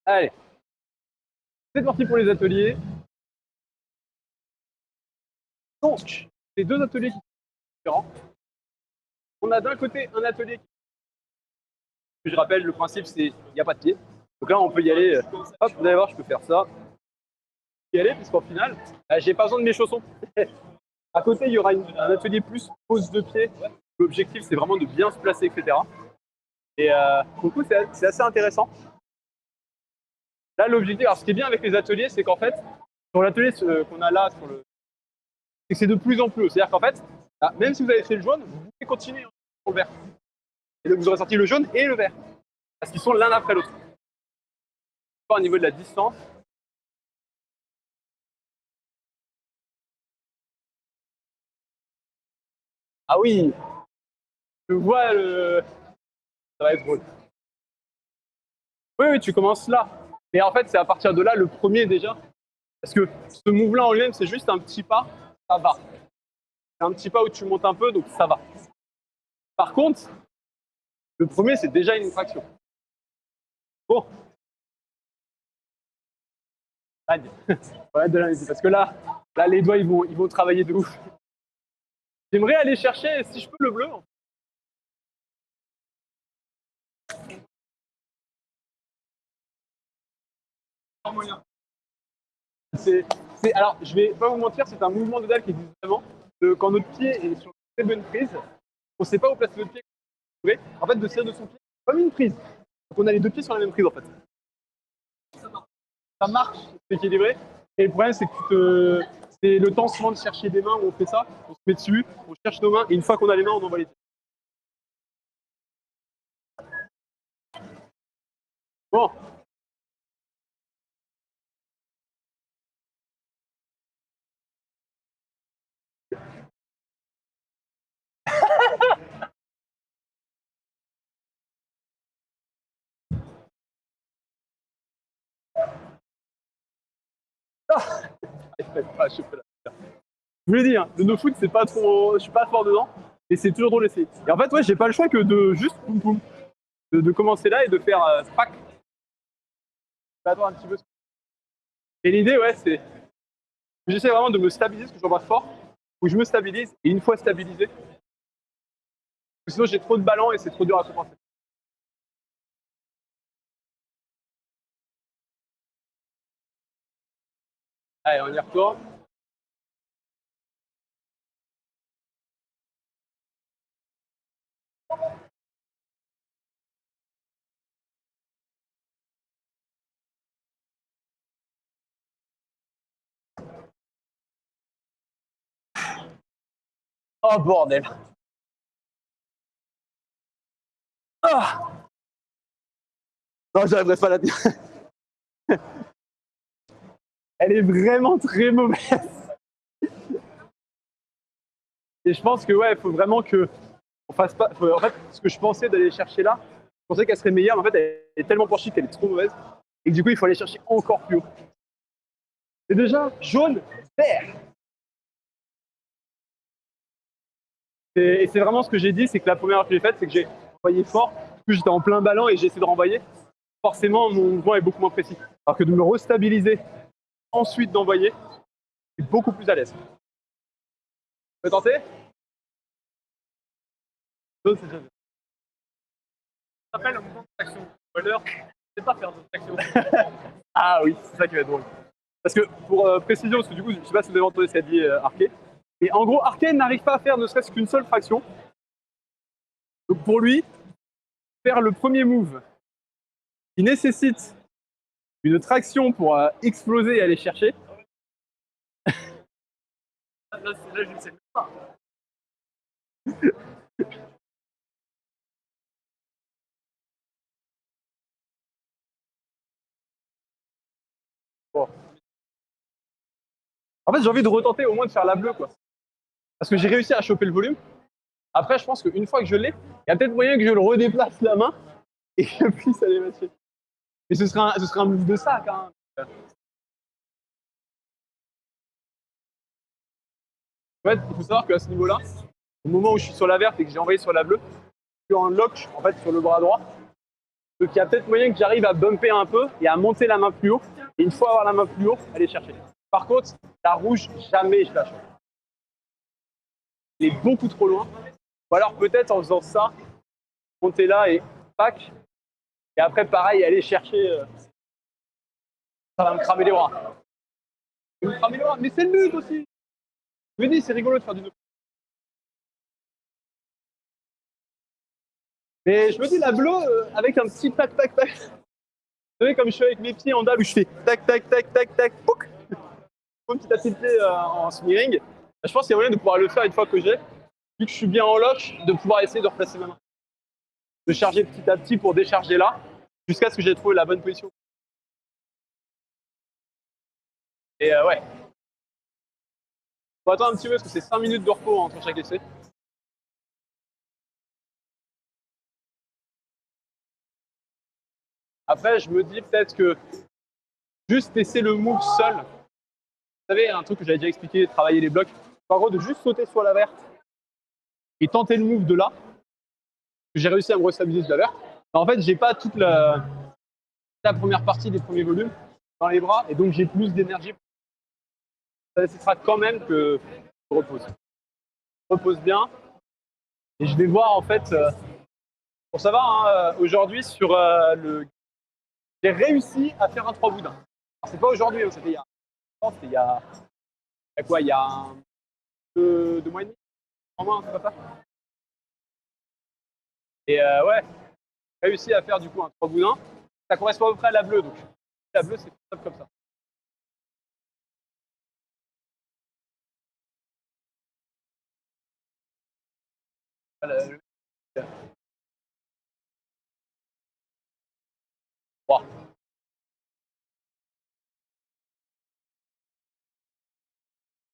Allez. C'est parti pour les ateliers. Donc, c'est deux ateliers qui sont différents. On a d'un côté un atelier qui... Je rappelle, le principe c'est il n'y a pas de pied. Donc là on peut y aller. Hop, vous allez voir, je peux faire ça. Y aller, puisqu'en final, j'ai pas besoin de mes chaussons. À côté, il y aura un atelier plus pose de pied. L'objectif, c'est vraiment de bien se placer, etc. Et pour le coup, c'est assez intéressant. Là, l'objectif, alors ce qui est bien avec les ateliers, c'est qu'en fait, sur l'atelier qu'on a là, c'est que c'est de plus en plus haut. C'est-à-dire qu'en fait, même si vous avez fait le jaune, vous pouvez continuer sur le vert. Et donc, vous aurez sorti le jaune et le vert. Parce qu'ils sont l'un après l'autre. Au niveau de la distance, ah oui, je vois le... Ça va être drôle. Oui, oui, tu commences là. Mais en fait, c'est à partir de là le premier déjà. Parce que ce move-là en lui-même, c'est juste un petit pas, ça va. C'est un petit pas où tu montes un peu, donc ça va. Par contre, le premier, c'est déjà une traction. Bon. Allez. Ouais, de là, parce que là, les doigts, ils vont travailler de ouf. J'aimerais aller chercher, si je peux, le bleu. Sans moyen. Alors, je vais pas vous mentir, c'est un mouvement de dalle qui existe vraiment. Quand notre pied est sur une très bonne prise, on ne sait pas où placer notre pied. En fait, de tirer de son pied comme une prise. Donc, on a les deux pieds sur la même prise, en fait. Ça marche, c'est équilibré. Et le problème, c'est que c'est le temps souvent de chercher des mains où on fait ça. On se met dessus, on cherche nos mains, et une fois qu'on a les mains, on envoie les pieds. Bon. Je vous l'ai dit, hein, le no-foot, c'est pas trop. Je suis pas fort dedans, et c'est toujours drôle d'essayer. Et en fait, ouais, j'ai pas le choix que de juste poum poum. De commencer là et de faire spack. Attends un petit peu. Et l'idée, ouais, c'est. J'essaie vraiment de me stabiliser parce que je vois pas fort. Faut que je me stabilise, et une fois stabilisé, sinon j'ai trop de ballons et c'est trop dur à compenser. Allez, on y retourne. Oh bordel. Ah non, j'arriverai pas à la dire. Elle est vraiment très mauvaise. Et je pense que ouais, il faut vraiment que on fasse pas. En fait, ce que je pensais d'aller chercher là, je pensais qu'elle serait meilleure, mais en fait, elle est tellement penchée qu'elle est trop mauvaise. Et que du coup, il faut aller chercher encore plus haut. C'est déjà jaune, vert. Et c'est vraiment ce que j'ai dit, c'est que la première que j'ai faite, c'est que j'ai envoyé fort, du coup j'étais en plein ballon et j'ai essayé de renvoyer. Forcément, mon mouvement est beaucoup moins précis. Alors que de me restabiliser, ensuite d'envoyer, c'est beaucoup plus à l'aise. Tu veux tenter? Ça s'appelle un mouvement de traction. Spoiler, je sais pas faire de traction. Ah oui, c'est ça qui va être drôle. Parce que, pour précision, parce que du coup, je sais pas si vous avez entendu ce qu'a dit Arke. Et en gros, Arke n'arrive pas à faire ne serait-ce qu'une seule fraction. Donc pour lui, faire le premier move qui nécessite une traction pour exploser et aller chercher. Là, je ne sais pas. Bon. En fait, j'ai envie de retenter au moins de faire la bleue, quoi. Parce que j'ai réussi à choper le volume. Après, je pense qu'une fois que je l'ai, il y a peut-être moyen que je le redéplace la main et que je puisse aller matcher. Mais ce serait un move de sac, hein. En fait, il faut savoir qu'à ce niveau-là, au moment où je suis sur la verte et que j'ai envoyé sur la bleue, je suis en lock en fait sur le bras droit. Donc il y a peut-être moyen que j'arrive à bumper un peu et à monter la main plus haut. Et une fois avoir la main plus haut, aller chercher. Par contre, la rouge, jamais je la chope. Elle est beaucoup trop loin. Ou alors peut-être en faisant ça, monter là et pack. Et après, pareil, aller chercher. Ça va me cramer les bras. Ça va me cramer les bras. Mais c'est le but aussi. Je me dis, c'est rigolo de faire du no. Mais je me dis, la bleue, avec un petit tac, tac, tac. Vous savez, comme je fais avec mes pieds en dalle où je fais tac, tac, tac, tac, tac, pouc. Un petit activité en smearing. Je pense qu'il y a moyen de pouvoir le faire une fois que j'ai. Vu que je suis bien en lock, de pouvoir essayer de replacer ma main. De charger petit à petit pour décharger là, jusqu'à ce que j'ai trouvé la bonne position. Et ouais. Faut attendre un petit peu parce que c'est 5 minutes de repos entre chaque essai. Après, je me dis peut-être que juste laisser le move seul. Vous savez, un truc que j'avais déjà expliqué, travailler les blocs. En gros, de juste sauter sur la verte et tenter le move de là. J'ai réussi à me restabiliser de la verte. En fait, j'ai pas toute la première partie des premiers volumes dans les bras et donc j'ai plus d'énergie. Ça nécessitera quand même que je repose. Je repose bien et je vais voir en fait. Pour savoir, hein, aujourd'hui sur j'ai réussi à faire un 3 boudins. Alors c'est pas aujourd'hui, hein, c'était il y a quoi, il y a 2 mois et demi, 3 mois, c'est pas ça. Et ouais, j'ai réussi à faire du coup un 3 boudins. Ça correspond à peu près à la bleue, donc la bleue c'est top comme ça. Wow.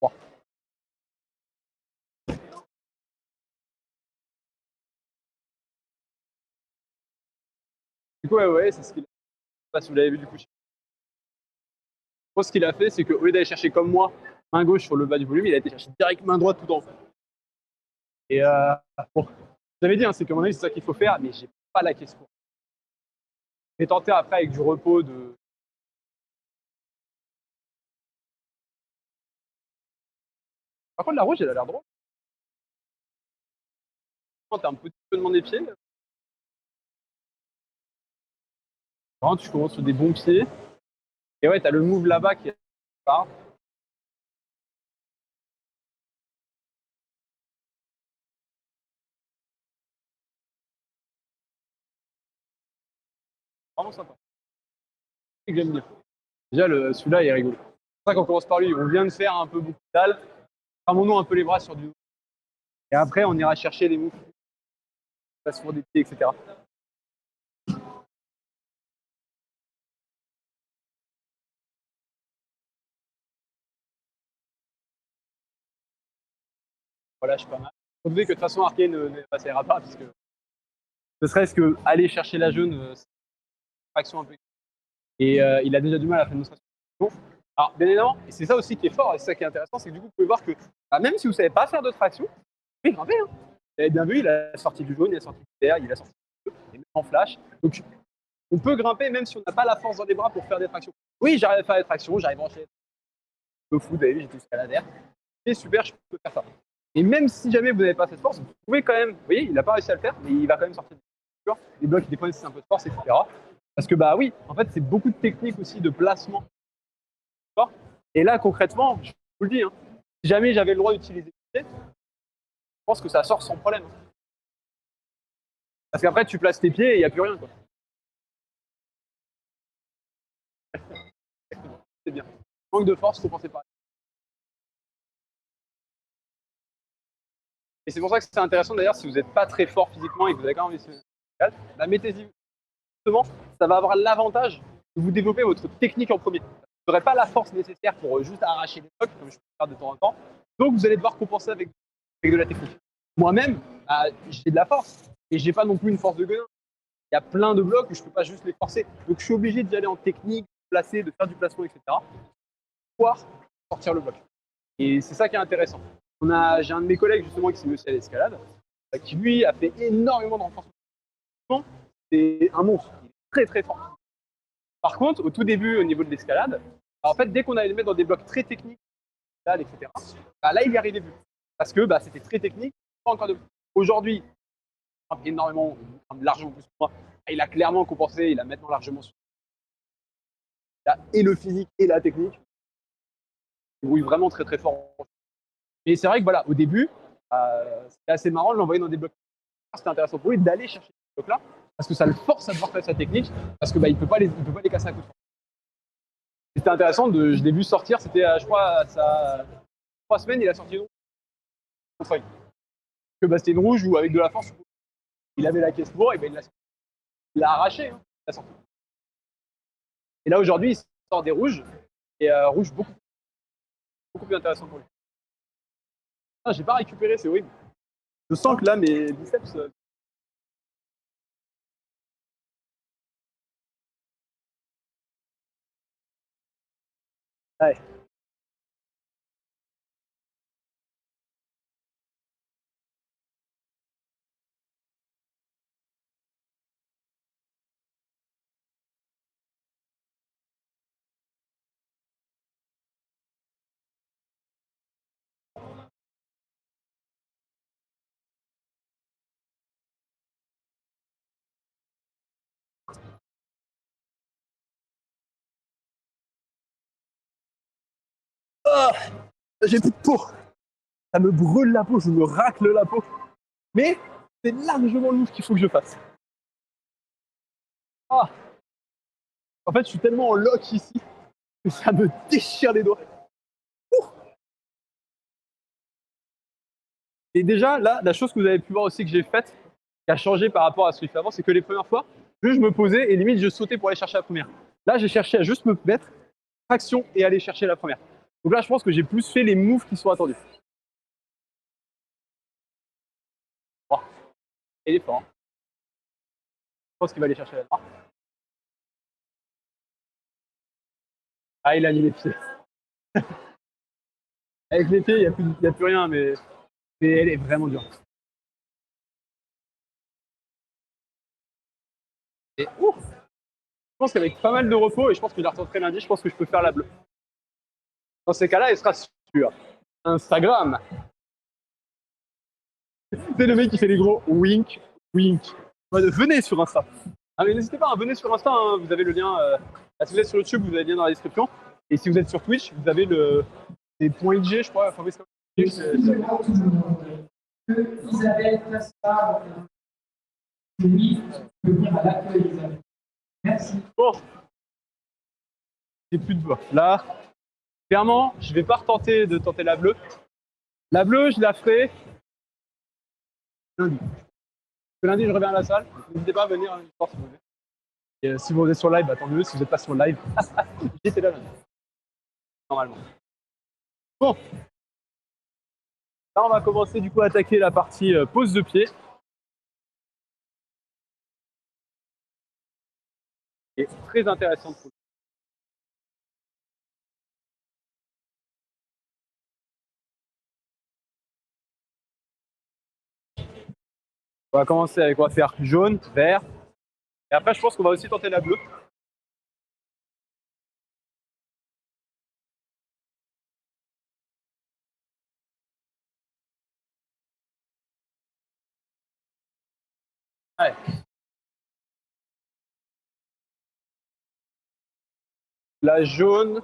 Wow. Du coup, ouais, c'est ce qu'il a fait. Je sais pas si vous l'avez vu du coup. Je pense ce qu'il a fait, c'est qu'au lieu d'aller chercher comme moi, main gauche sur le bas du volume, il a été chercher direct main droite tout en haut. Et bon, j'avais dit, hein, c'est qu'à mon avis, c'est ça qu'il faut faire, mais j'ai pas la caisse courte. J'ai tenté après avec du repos de. Par contre, la rouge, elle a l'air drôle. T'as un petit peu demandé pieds. Vraiment, tu commences sur des bons pieds. Et ouais, t'as le move là-bas qui est. Vraiment sympa. C'est que j'aime bien. Déjà, celui-là, il est rigolo. C'est pour ça qu'on commence par lui. On vient de faire un peu beaucoup de dalle. Fermons-nous un peu les bras sur du. Et après, on ira chercher les moves. Passe sur des pieds, etc. Voilà, je suis pas mal. Faut que de toute façon, Arkane ne passera pas, puisque ne serait-ce que aller chercher la jaune, c'est une action un peu. Et il a déjà du mal à faire une autre action. Alors, bien évidemment, et c'est ça aussi qui est fort, et c'est ça qui est intéressant, c'est que du coup, vous pouvez voir que bah, même si vous ne savez pas faire d'autres actions, vous pouvez grimper. Hein. Vous avez bien vu, il a sorti du jaune, il a sorti du vert, il a sorti du bleu, et même en flash. Donc, on peut grimper même si on n'a pas la force dans les bras pour faire des tractions. Oui, j'arrive à faire des tractions, j'arrive à enchaîner. Je fou, vous avez vu, j'étais escaladaire. Et super, je peux faire ça. Et même si jamais vous n'avez pas cette force, vous pouvez quand même. Vous voyez, il n'a pas réussi à le faire, mais il va quand même sortir des blocs. Les blocs, des fois, c'est un peu de force, etc. Parce que, bah oui, en fait, c'est beaucoup de techniques aussi de placement. Et là, concrètement, je vous le dis, hein, si jamais j'avais le droit d'utiliser je pense que ça sort sans problème. Parce qu'après, tu places tes pieds et il n'y a plus rien. Quoi. C'est bien. Manque de force, il faut penser pareil. Et c'est pour ça que c'est intéressant d'ailleurs, si vous n'êtes pas très fort physiquement et que vous avez quand même envie de bah, mettez-y. Justement, ça va avoir l'avantage de vous développer votre technique en premier. Vous n'aurez pas la force nécessaire pour juste arracher les blocs, comme je peux faire de temps en temps. Donc, vous allez devoir compenser avec de la technique. Moi-même, bah, j'ai de la force, et j'ai pas non plus une force de gueule. Il y a plein de blocs où je peux pas juste les forcer. Donc, je suis obligé d'y aller en technique, de placer, de faire du placement, etc. Pour pouvoir sortir le bloc. Et c'est ça qui est intéressant. J'ai un de mes collègues justement qui s'est mis aussi à l'escalade, qui lui a fait énormément de renforcement. C'est un monstre, il est très très fort. Par contre, au tout début, au niveau de l'escalade, en fait, dès qu'on allait le mettre dans des blocs très techniques, etc., bah, là, il y arrivait plus. Parce que bah, c'était très technique, pas encore de. Aujourd'hui, énormément, largement plus que moi. Il a clairement compensé, il a maintenant largement. Il a et le physique et la technique. Il brouille vraiment très très fort. Et c'est vrai que voilà, au début, c'était assez marrant de l'envoyer dans des blocs. C'était intéressant pour lui d'aller chercher ces blocs-là, parce que ça le force à devoir faire sa technique, parce que bah, il peut pas les casser à coup de force. C'était intéressant, je l'ai vu sortir, c'était je crois à sa 3 semaines, il a sorti une rouge. Que bah, c'était une rouge où avec de la force, il avait la caisse pour et ben, il l'a arraché. Hein, il l'a sorti. Et là aujourd'hui, il sort des rouges, et rouge beaucoup plus intéressant pour lui. Ah, j'ai pas récupéré, c'est horrible. Je sens que là, mes biceps Ouais. Ah, j'ai plus de peau. Ça me brûle la peau, je me racle la peau. Mais c'est largement le move qu'il faut que je fasse. Ah. En fait, je suis tellement en lock ici que ça me déchire les doigts. Ouh. Et déjà, là, la chose que vous avez pu voir aussi que j'ai faite, qui a changé par rapport à ce que j'ai fait avant, c'est que les premières fois, je me posais et limite, je sautais pour aller chercher la première. Là, j'ai cherché à juste me mettre, traction et aller chercher la première. Donc là, je pense que j'ai plus fait les moves qui sont attendus. Oh. Et il est fort. Hein. Je pense qu'il va aller chercher la noire. Ah, il a mis les pieds. Avec les pieds, il n'y a plus rien, mais elle est vraiment dure. Et ouf, je pense qu'avec pas mal de repos, et je pense que je la retenterai lundi, je pense que je peux faire la bleue. Dans ces cas-là, elle sera sur Instagram. C'est le mec qui fait les gros wink, wink. Venez sur Insta. Ah, mais n'hésitez pas, hein, venez sur Insta, hein, vous avez le lien. Si vous êtes sur YouTube, vous avez le lien dans la description. Et si vous êtes sur Twitch, vous avez les points IG, je crois. Enfin, oui, Isabelle Kaspar, oui, je veux dire à l'accueil, Isabelle. Merci. Bon, j'ai plus de voix. Là, clairement, je vais pas retenter de tenter la bleue. La bleue, je la ferai lundi. Lundi, je reviens à la salle. N'hésitez pas à venir si vous voulez. Et si vous êtes sur live, bah, tant mieux. Si vous n'êtes pas sur live, j'étais là lundi. Normalement. Bon, là, on va commencer du coup à attaquer la partie pose de pied. Et très intéressante. On va commencer avec, on va faire jaune, vert. Et après, je pense qu'on va aussi tenter la bleue. Ouais. La jaune,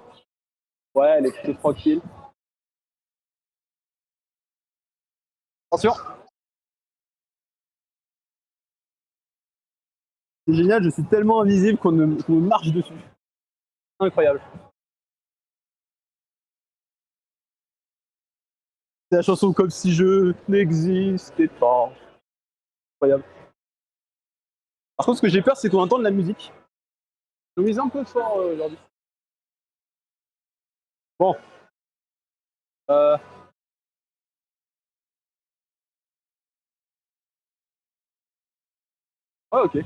ouais, elle est plutôt tranquille. Attention. C'est génial, je suis tellement invisible qu'on me marche dessus. Incroyable. C'est la chanson comme si je n'existais pas. Incroyable. Par contre, ce que j'ai peur, c'est qu'on entende la musique. Je mise un peu fort aujourd'hui. Bon. Euh... Ouais, ok.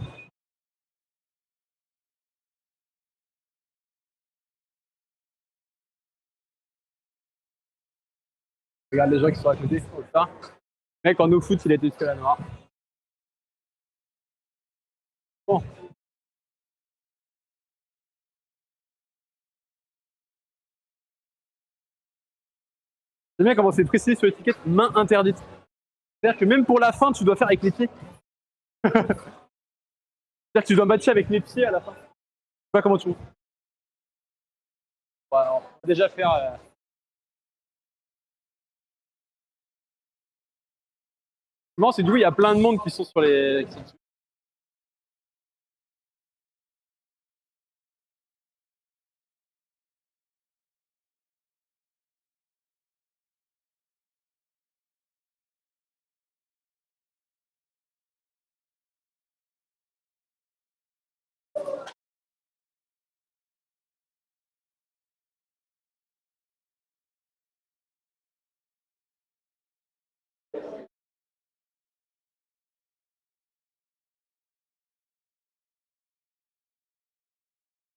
Regarde les gens qui sont à côté. Oh, putain. Le mec, en no foot, il a été jusqu'à la noire. Bon. J'aime bien comment c'est précisé sur l'étiquette main interdite. C'est-à-dire que même pour la fin, tu dois faire avec les pieds. C'est-à-dire que tu dois matcher avec les pieds à la fin. Je sais pas comment tu. Bon, alors, on va déjà faire. Non, c'est du coup, il y a plein de monde qui sont sur les.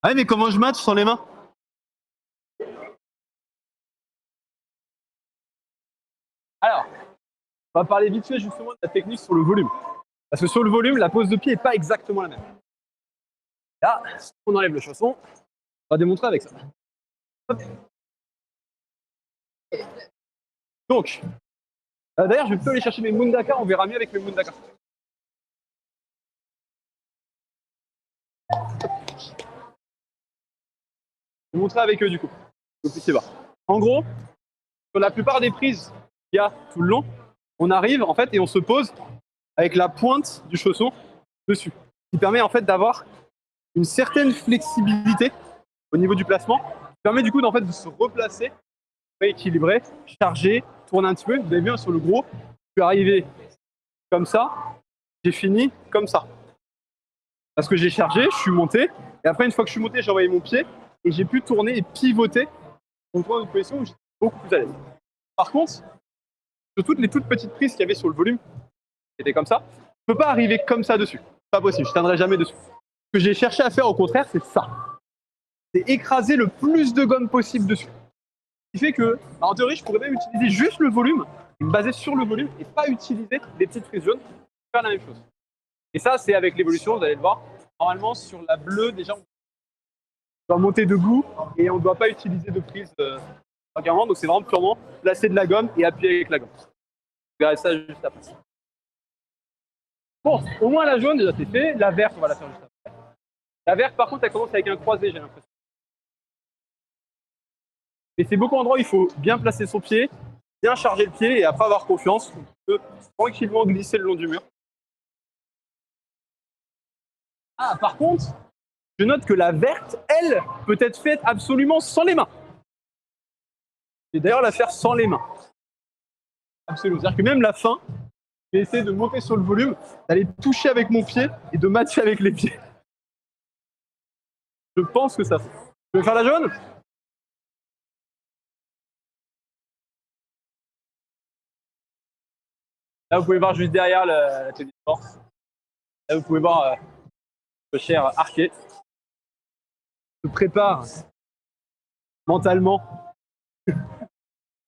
Ah, mais comment je match sans les mains? Alors, on va parler vite fait justement de la technique sur le volume. Parce que sur le volume, la pose de pied n'est pas exactement la même. Là, si on enlève le chausson, on va démontrer avec ça. Hop. Donc, d'ailleurs, je vais plutôt aller chercher mes Mundaka, on verra mieux avec mes Mundaka. Je vais montrer avec eux du coup. En gros, sur la plupart des prises qu'il y a tout le long, on arrive en fait et on se pose avec la pointe du chausson dessus. Ce qui permet en fait d'avoir une certaine flexibilité au niveau du placement, qui permet du coup en fait, de se replacer, rééquilibrer, charger, tourner un petit peu. Vous avez vu sur le gros, je suis arrivé comme ça, j'ai fini comme ça. Parce que j'ai chargé, je suis monté, et après une fois que je suis monté, j'ai envoyé mon pied, et j'ai pu tourner et pivoter pour trouver une position où j'étais beaucoup plus à l'aise. Par contre, sur toutes les toutes petites prises qu'il y avait sur le volume, qui étaient comme ça, je ne peux pas arriver comme ça dessus. Pas possible, je ne tiendrai jamais dessus. Ce que j'ai cherché à faire au contraire, c'est ça. C'est écraser le plus de gomme possible dessus. Ce qui fait que, en théorie, je pourrais même utiliser juste le volume, me baser sur le volume et pas utiliser les petites prises jaunes pour faire la même chose. Et ça, c'est avec l'évolution, vous allez le voir. Normalement, sur la bleue, déjà, on doit monter debout et on ne doit pas utiliser de prise régulièrement. Donc, c'est vraiment purement placer de la gomme et appuyer avec la gomme. Vous verrez ça juste après. Bon, au moins la jaune, déjà, c'est fait. La verte, on va la faire juste après. La verte, par contre, elle commence avec un croisé, j'ai l'impression. Mais c'est beaucoup d'endroits où il faut bien placer son pied, bien charger le pied et après avoir confiance. On peut tranquillement glisser le long du mur. Ah, par contre, je note que la verte, elle, peut être faite absolument sans les mains. Je vais d'ailleurs la faire sans les mains. Absolument. C'est-à-dire que même la fin, je vais essayer de monter sur le volume, d'aller toucher avec mon pied et de matcher avec les pieds. Je pense que ça fait. Je vais faire la jaune? Là, vous pouvez voir juste derrière la tenue de force. Là, vous pouvez voir le cher arqué se prépare mentalement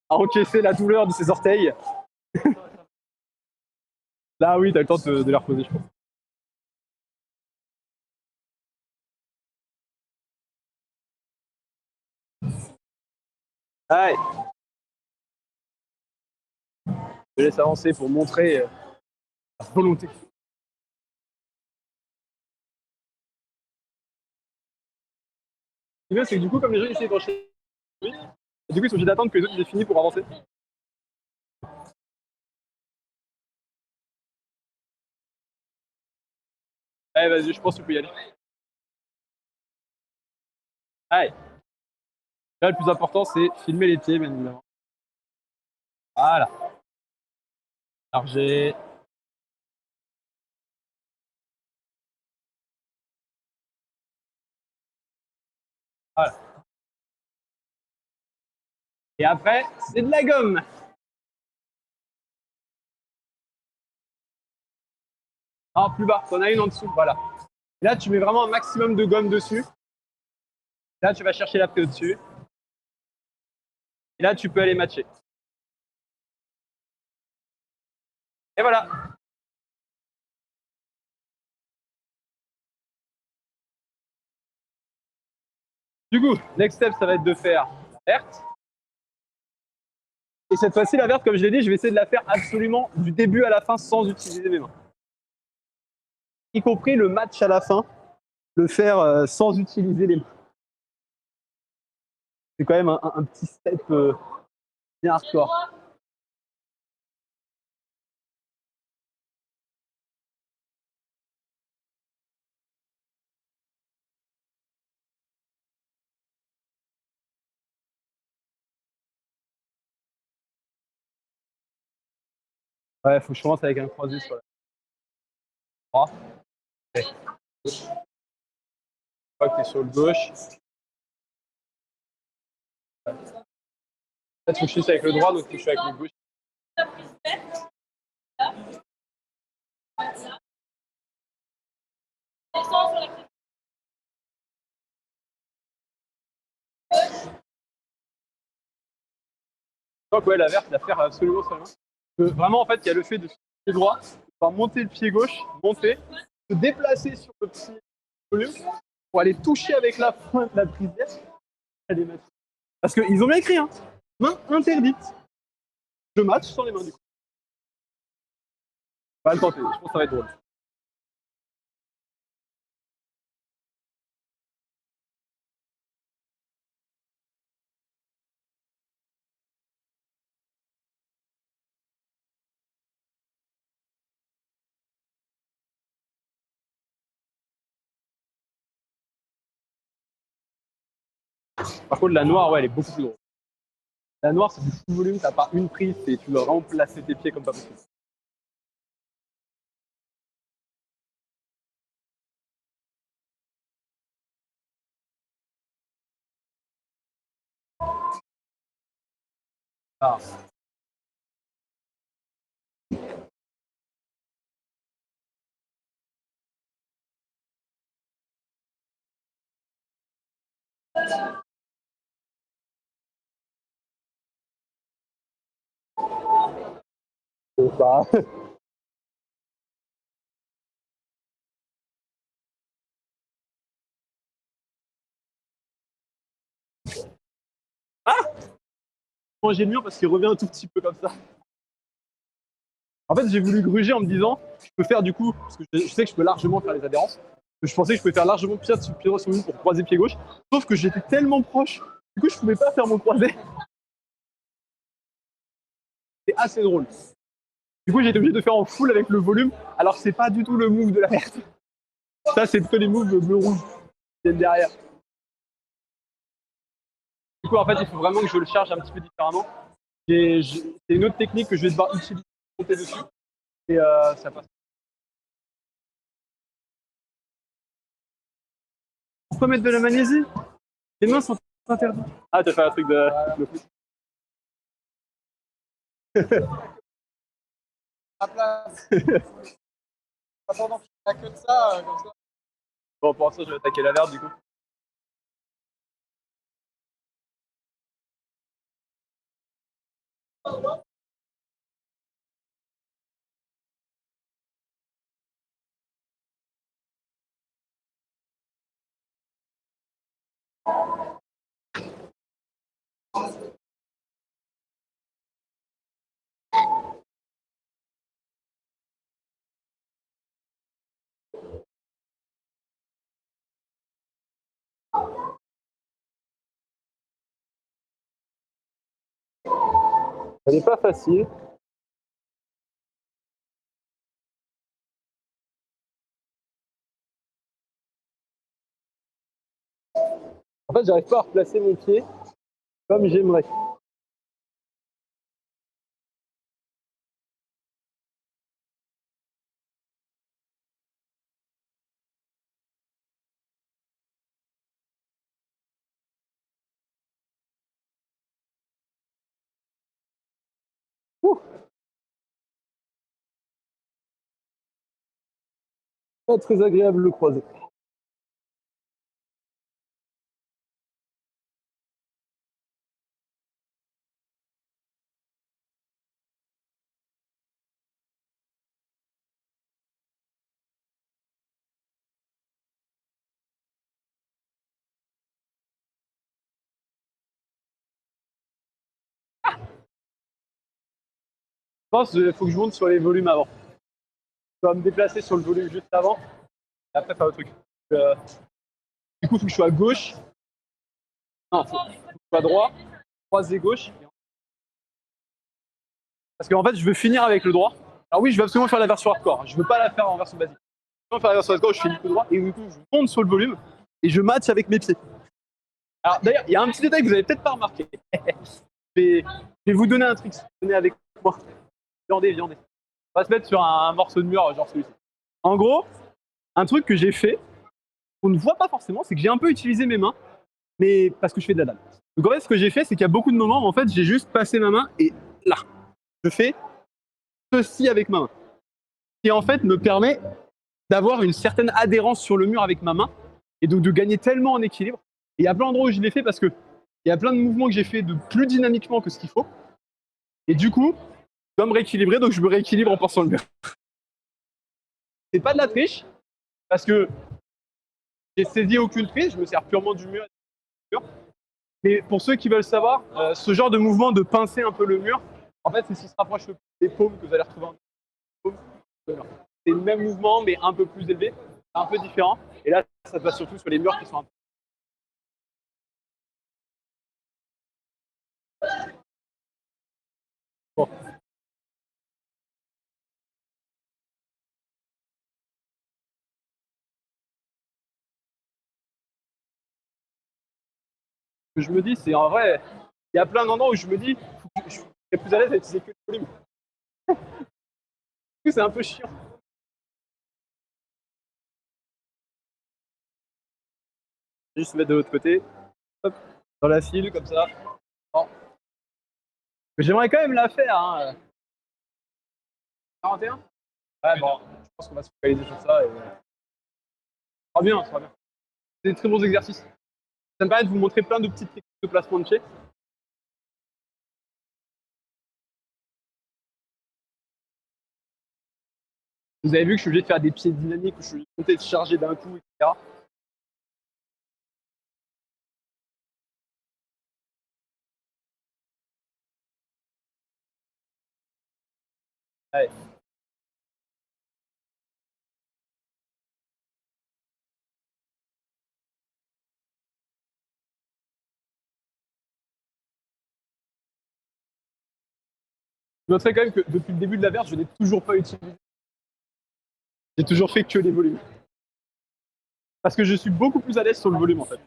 à encaisser la douleur de ses orteils. Là, oui, t'as le temps de les reposer, je pense. Allez. Je laisse avancer pour montrer la volonté. Ce qui est bien, c'est que du coup, comme les gens essaient d'enchaîner, du coup, ils sont obligés d'attendre que les autres aient fini pour avancer. Allez, vas-y, je pense que tu peux y aller. Allez. Là, le plus important, c'est filmer les pieds, bien évidemment. Voilà. Alors, j'ai. Voilà. Et après, c'est de la gomme. Non, plus bas. T'en as une en dessous. Voilà. Et là, tu mets vraiment un maximum de gomme dessus. Là, tu vas chercher la prise au-dessus. Et là, tu peux aller matcher. Et voilà. Du coup, next step, ça va être de faire la verte. Et cette fois-ci, la verte, comme je l'ai dit, je vais essayer de la faire absolument du début à la fin sans utiliser mes mains. Y compris le match à la fin, le faire sans utiliser les mains. C'est quand même un petit step bien hardcore. Ouais, faut que je commence avec un croisé sur la droite. Okay. Une fois que tu es sur le gauche. En fait, faut que je suis avec le droit, donc faut que je suis avec le gauche. Donc ouais, la verte, la faire absolument sur la main. Vraiment, en fait, il y a le fait de sur le pied droit, de pouvoir monter le pied gauche, monter, se déplacer sur le petit volume pour aller toucher avec la pointe de la prise d'air. Parce qu'ils ont bien écrit, hein, main interdite. Je match sans les mains du coup. On va le tenter, je pense que ça va être drôle. Par contre, la noire, ouais, elle est beaucoup plus drôle. La noire, c'est du full volume, t'as pas une prise, et tu dois vraiment placer tes pieds comme pas possible. Ah. Bah. Ah, j'ai le mur parce qu'il revient un tout petit peu comme ça. En fait, j'ai voulu gruger en me disant, je peux faire du coup, parce que je sais que je peux largement faire les adhérences, je pensais que je pouvais faire largement pied droit sur une pour croiser pied gauche, sauf que j'étais tellement proche, du coup, je pouvais pas faire mon croisé. C'est assez drôle. Du coup, j'ai été obligé de faire en full avec le volume, alors que c'est pas du tout le move de la verte. Ça, c'est plutôt les moves bleu-rouge qui viennent derrière. Du coup, en fait, il faut vraiment que je le charge un petit peu différemment. C'est une autre technique que je vais devoir utiliser pour monter dessus. Et ça passe. Pourquoi mettre de la magnésie? Les mains sont interdites. Ah, t'as fait un truc de foot. À place. Pendant que tu n'as que de ça, comme ça. Bon, pour l'instant, je vais attaquer la verte du coup. Elle n'est pas facile. En fait, j'arrive pas à replacer mon pied comme j'aimerais. Ouh, pas très agréable le croisé. Je pense qu'il faut que je monte sur les volumes avant. Je dois me déplacer sur le volume juste avant. Et après, faire le truc. Du coup, il faut que je sois à gauche. Non, il faut que je sois à droite. Croisé gauche. Parce qu'en fait, je veux finir avec le droit. Alors oui, je veux absolument faire la version hardcore. Je veux pas la faire en version basique. Je veux faire la version hardcore, je fais du coup droit. Et du coup, je monte sur le volume. Et je match avec mes pieds. Alors d'ailleurs, il y a un petit détail que vous n'avez peut-être pas remarqué. Je vais vous donner un trick. Venez avec moi. Viandez. On va se mettre sur un morceau de mur, genre celui-ci. En gros, un truc que j'ai fait, qu'on ne voit pas forcément, c'est que j'ai un peu utilisé mes mains, mais parce que je fais de la dalle. Donc en fait, ce que j'ai fait, c'est qu'il y a beaucoup de moments où en fait, j'ai juste passé ma main et là, je fais ceci avec ma main. Qui en fait me permet d'avoir une certaine adhérence sur le mur avec ma main et donc de gagner tellement en équilibre. Et il y a plein d'endroits où je l'ai fait parce que il y a plein de mouvements que j'ai fait de plus dynamiquement que ce qu'il faut. Et du coup, je dois me rééquilibrer, donc je me rééquilibre en pensant le mur. C'est pas de la triche, parce que j'ai saisi aucune triche, je me sers purement du mur. Mais pour ceux qui veulent savoir, ce genre de mouvement de pincer un peu le mur, en fait, c'est ce qui se rapproche le plus des paumes que vous allez retrouver en paume. C'est le même mouvement, mais un peu plus élevé, un peu différent. Et là, ça se passe surtout sur les murs qui sont un peu. Bon. Ce que je me dis, c'est en vrai, il y a plein d'endroits où je me dis, je serais plus à l'aise à utiliser que le volume. C'est un peu chiant. Juste se mettre de l'autre côté, hop, dans la file, comme ça. Bon. Mais j'aimerais quand même la faire, hein. 41. Ouais, bon, je pense qu'on va se focaliser sur ça. Et... Ça sera bien, ça sera bien. C'est des très bons exercices. Ça me permet de vous montrer plein de petites techniques de placement de pied. Vous avez vu que je suis obligé de faire des pieds dynamiques, où je suis obligé de charger d'un coup, etc. Ouais. Je noterai quand même que depuis le début de la verse, je n'ai toujours pas utilisé. J'ai toujours fait que les volumes. Parce que je suis beaucoup plus à l'aise sur le volume en fait.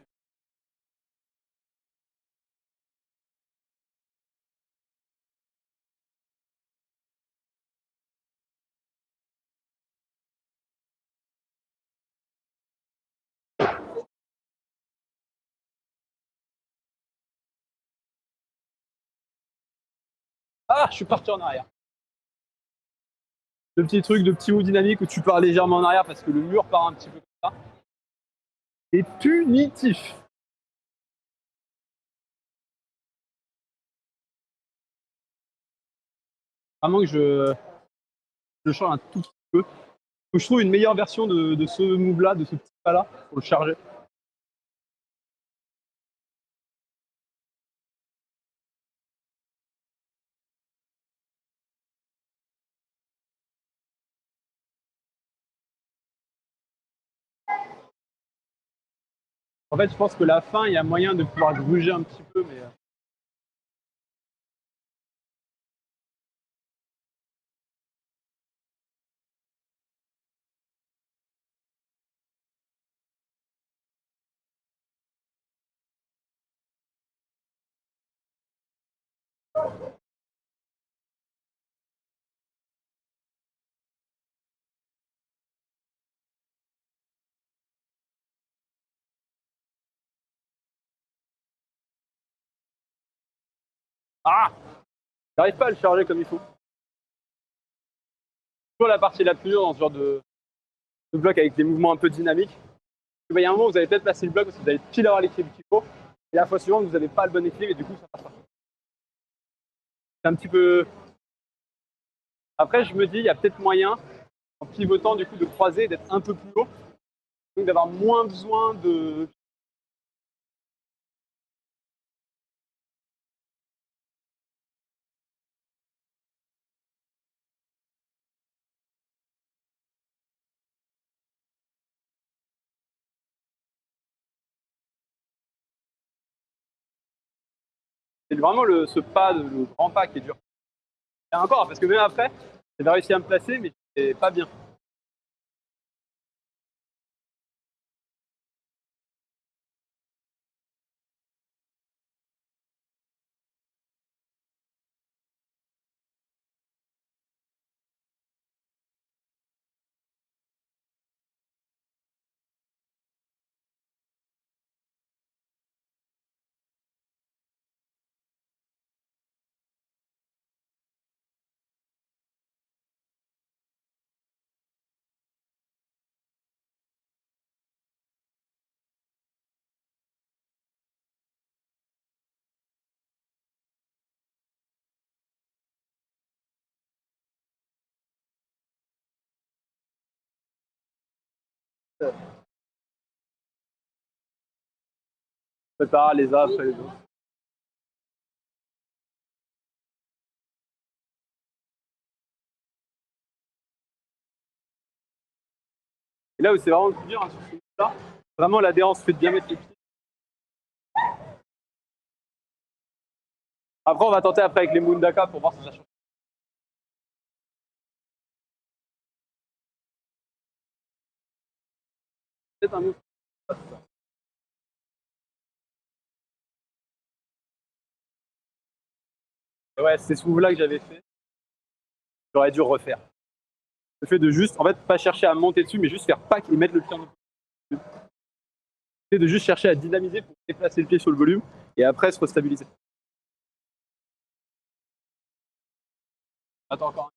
Ah, je suis parti en arrière. Le petit truc de petit mot dynamique où tu pars légèrement en arrière parce que le mur part un petit peu comme ça. C'est punitif. Vraiment que je change un tout petit peu. Faut que je trouve une meilleure version de ce move là, de ce petit pas là, pour le charger. En fait, je pense que la fin, il y a moyen de pouvoir gruger un petit peu, mais. Ah, j'arrive pas à le charger comme il faut. C'est toujours la partie la plus dure dans ce genre de bloc avec des mouvements un peu dynamiques. Il y a un moment où vous allez peut-être placer le bloc parce que vous allez pile avoir l'équilibre qu'il faut. Et la fois suivante, vous n'avez pas le bon équilibre et du coup, ça passe pas. C'est un petit peu. Après, je me dis, il y a peut-être moyen, en pivotant du coup de croiser, d'être un peu plus haut, donc d'avoir moins besoin de. C'est vraiment ce pas, le grand pas qui est dur. Et encore, parce que même après, j'ai réussi à me placer, mais c'est pas bien. Prépare les uns après les autres. Et là où c'est vraiment le plus dur hein, sur ce là, vraiment l'adhérence, fait de bien mettre les pieds. Après, on va tenter après avec les Mundaka pour voir si ça change. Peut-être un move. Et ouais, c'est ce move-là que j'avais fait. J'aurais dû refaire. Le fait de juste, en fait, pas chercher à monter dessus, mais juste faire pack et mettre le pied en volume. C'est de juste chercher à dynamiser pour déplacer le pied sur le volume et après se restabiliser. Attends encore un.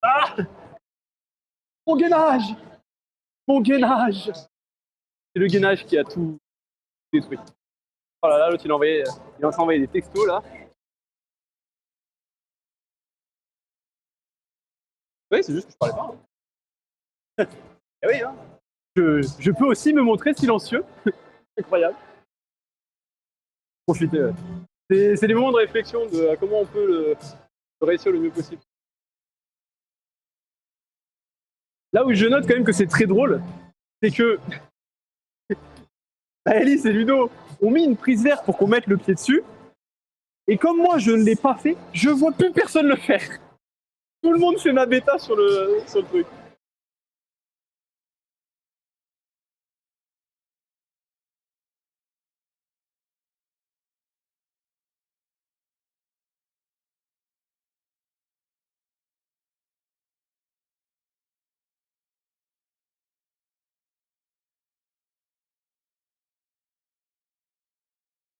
Ah, mon gainage. Mon gainage. C'est le gainage qui a tout détruit. Oh là là, l'autre il a envoyé des textos là. Oui, c'est juste que je parlais pas. Hein. Eh oui, hein. Je peux aussi me montrer silencieux. Incroyable. Profiter. Ouais. C'est des moments de réflexion de comment on peut le réussir le mieux possible. Là où je note quand même que c'est très drôle, c'est que Alice et Ludo ont mis une prise verte pour qu'on mette le pied dessus. Et comme moi je ne l'ai pas fait, je vois plus personne le faire. Tout le monde fait ma bêta sur le truc.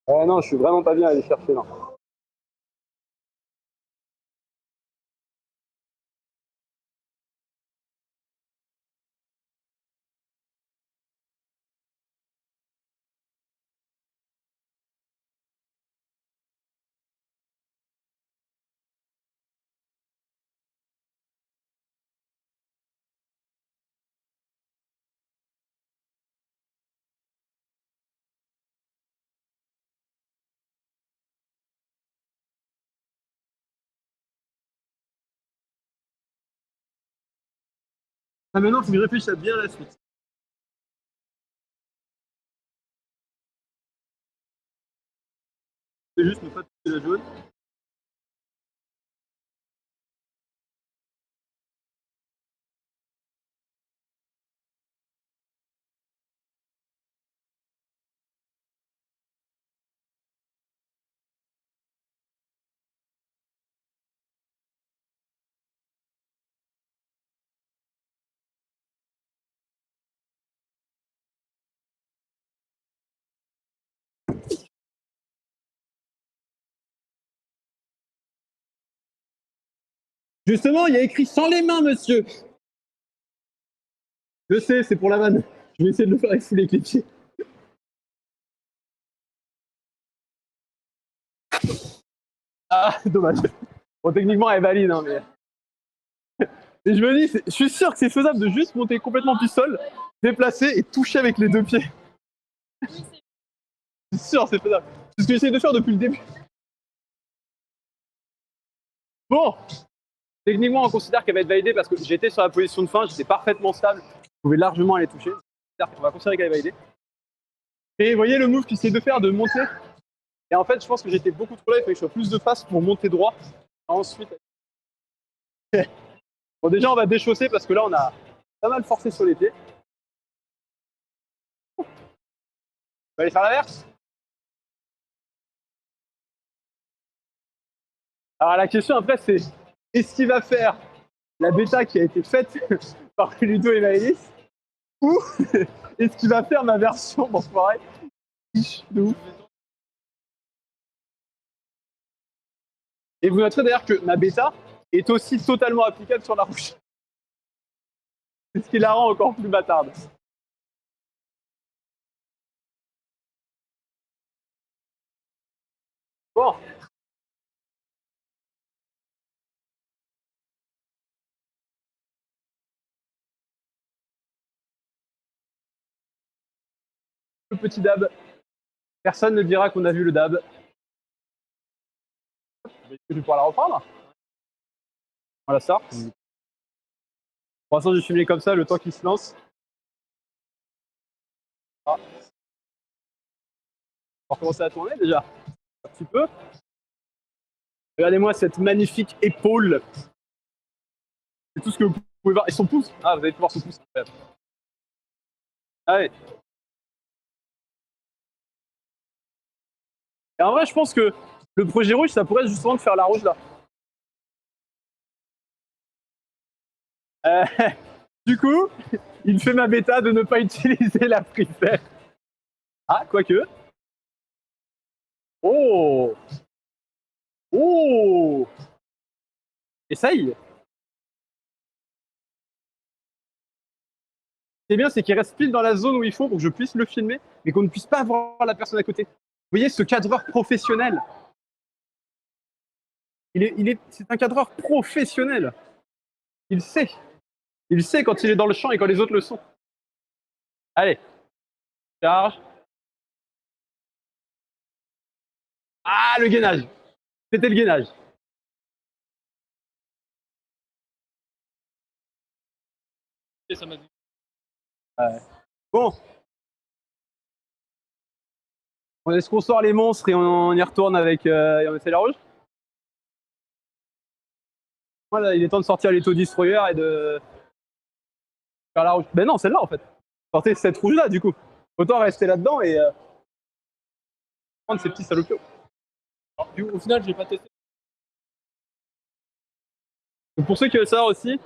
Non, je suis vraiment pas bien à aller chercher là. Ah, maintenant, il faut que je réfléchisse à bien la suite. C'est juste ne pas toucher la jaune. Justement, il y a écrit sans les mains, monsieur. Je sais, c'est pour la vanne. Je vais essayer de le faire avec tous les pieds. Ah, dommage. Bon, techniquement, elle est valide, hein, mais. Et je me dis, je suis sûr que c'est faisable de juste monter complètement du sol, déplacer et toucher avec les deux pieds. C'est sûr, c'est faisable. C'est ce que j'essaie de faire depuis le début. Bon, techniquement, on considère qu'elle va être validée parce que j'étais sur la position de fin, j'étais parfaitement stable, je pouvais largement aller toucher. On va considérer qu'elle est validée. Et vous voyez le move qu'il essaie de faire, de monter. Et en fait, je pense que j'étais beaucoup trop là, il fallait que je sois plus de face pour monter droit. Ensuite. Bon, déjà, on va déchausser parce que là, on a pas mal forcé sur les pieds. On va aller faire l'inverse. Alors, la question après, c'est est-ce qu'il va faire la bêta qui a été faite par Ludo et Maëlys ou est-ce qu'il va faire ma version d'enfoiré de ouf. Et vous noterez d'ailleurs que ma bêta est aussi totalement applicable sur la rouge. C'est ce qui la rend encore plus bâtarde. Bon. Le petit dab. Personne ne dira qu'on a vu le dab. Est-ce que je vais pouvoir la reprendre? Voilà ça. Pour l'instant, j'ai filmé comme ça le temps qu'il se lance. Ah. On va commencer à tourner déjà. Un petit peu. Regardez-moi cette magnifique épaule. C'est tout ce que vous pouvez voir. Et son pouce. Ah, vous allez pouvoir son pouce. Allez. Et en vrai, je pense que le projet rouge, ça pourrait être justement de faire la rouge là. Du coup, il fait ma bêta de ne pas utiliser la preset. Ah, quoique. Oh! Oh! Essaye! Ce qui est bien, c'est qu'il reste pile dans la zone où il faut pour que je puisse le filmer, mais qu'on ne puisse pas voir la personne à côté. Vous voyez, ce cadreur professionnel. C'est un cadreur professionnel. Il sait. Il sait quand il est dans le champ et quand les autres le sont. Allez. Charge. Ah, le gainage. C'était le gainage. Et ça m'a dit. Bon. Est-ce qu'on sort les monstres et on y retourne avec et on essaie la rouge? Voilà, il est temps de sortir les taux destroyer et de faire la rouge. Ben non, celle-là en fait. Sortez cette rouge là du coup. Autant rester là-dedans et prendre ces petits salopios. Au final, j'ai pas testé. Donc pour ceux qui veulent savoir aussi,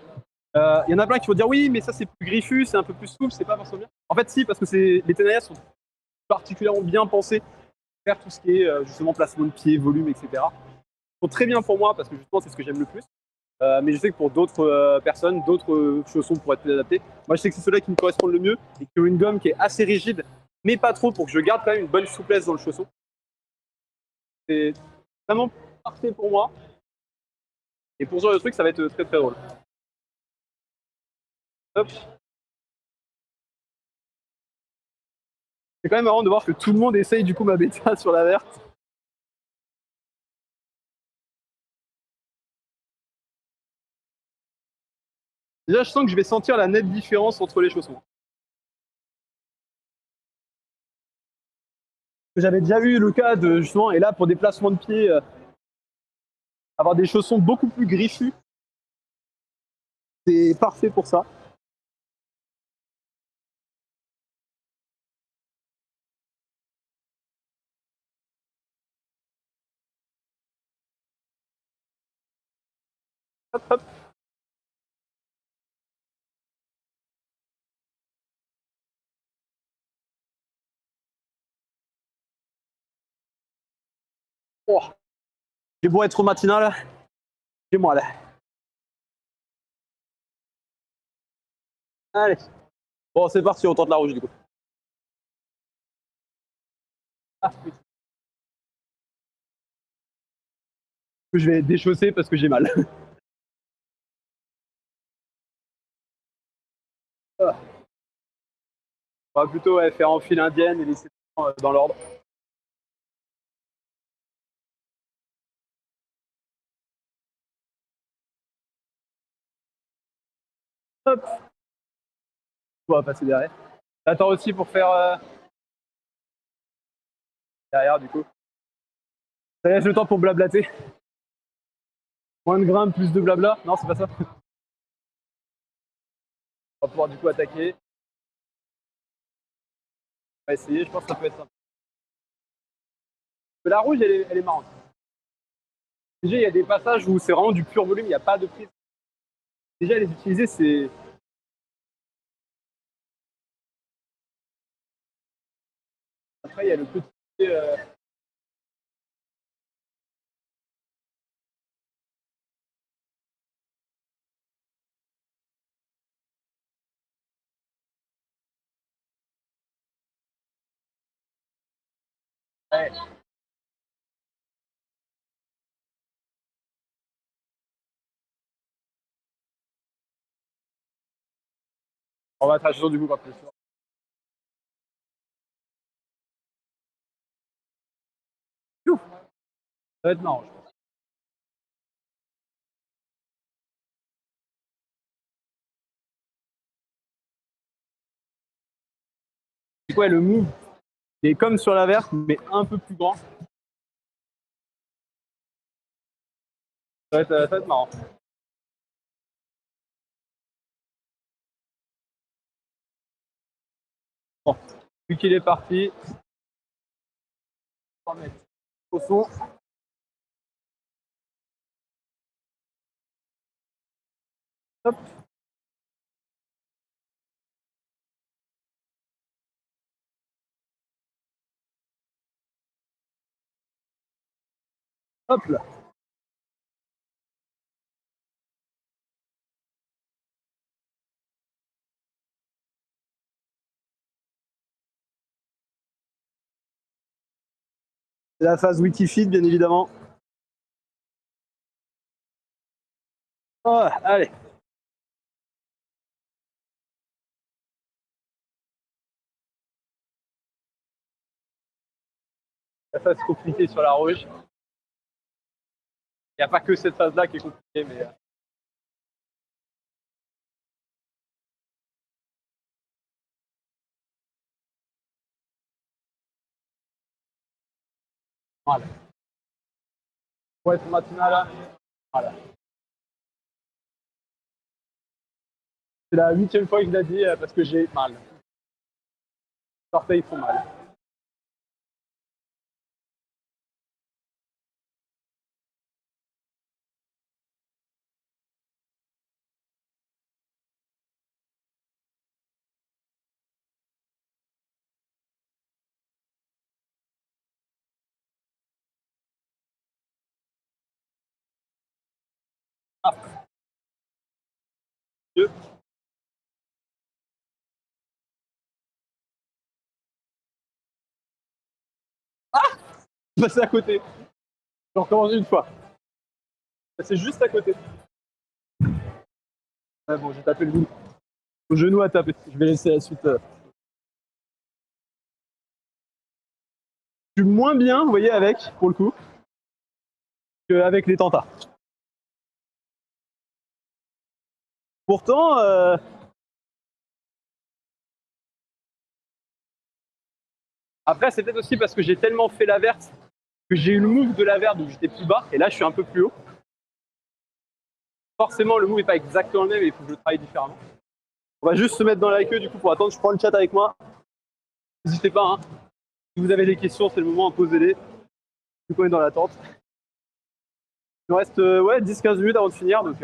il y en a plein qui vont dire oui, mais ça c'est plus griffu, c'est un peu plus souple, c'est pas forcément bien. En fait, si, parce que les Tenaya sont particulièrement bien pensés pour faire tout ce qui est justement placement de pied, volume, etc. Ils sont très bien pour moi parce que justement c'est ce que j'aime le plus. Mais je sais que pour d'autres personnes, d'autres chaussons pourraient être plus adaptés. Moi, je sais que c'est ceux-là qui me correspondent le mieux et qui ont une gomme qui est assez rigide, mais pas trop pour que je garde quand même une bonne souplesse dans le chausson. C'est vraiment parfait pour moi. Et pour ce genre de truc, ça va être très très drôle. Hop. C'est quand même marrant de voir que tout le monde essaye du coup ma bêta sur la verte. Déjà, je sens que je vais sentir la nette différence entre les chaussons. J'avais déjà eu le cas de justement, et là pour des placements de pied, avoir des chaussons beaucoup plus griffus, c'est parfait pour ça. Hop, hop. Oh. J'ai beau être matinal, j'ai moi là. Allez. Bon, c'est parti, on tente la rouge du coup. Ah, putain. Je vais déchausser parce que j'ai mal. On va plutôt faire en file indienne et laisser dans l'ordre. Hop. On va passer derrière. J'attends aussi pour faire derrière du coup. Ça laisse le temps pour blablater. Moins de grimpe, plus de blabla. Non, c'est pas ça. On va pouvoir du coup attaquer. On va essayer, je pense que ça peut être sympa. La rouge, elle est marrante. Déjà, il y a des passages où c'est vraiment du pur volume, il n'y a pas de prise. Déjà, les utiliser, c'est. Après, il y a le petit. Ouais. On va tracer du coup quand plus fort. Ça va être marrant, je pense. C'est quoi le move? Il est comme sur la verte, mais un peu plus grand. Ça va être marrant. Bon, vu qu'il est parti, on va mettre au son. Hop. Hop là. C'est la phase Wikifeed, bien évidemment. Oh, allez. La phase compliquée sur la rouge. Il n'y a pas que cette phase-là qui est compliquée, mais. Voilà. Pour être matinal, voilà. C'est la 8e fois que je l'ai dit parce que j'ai mal. Les orteils font mal. Ah, Dieu. Je suis passé à côté. Je recommence une fois. C'est juste à côté. Ouais, bon, j'ai tapé le genou. Le genou à taper. Je vais laisser la suite. Je suis moins bien, vous voyez, avec, pour le coup, qu'avec les tentas. Pourtant, après, c'est peut-être aussi parce que j'ai tellement fait la verte que j'ai eu le move de la verte où j'étais plus bas et là je suis un peu plus haut. Forcément, le move n'est pas exactement le même et il faut que je le travaille différemment. On va juste se mettre dans la queue du coup pour attendre. Je prends le chat avec moi. N'hésitez pas, hein. Si vous avez des questions, c'est le moment, posez-les. Du coup, on est dans l'attente. Il nous reste ouais, 10-15 minutes avant de finir, donc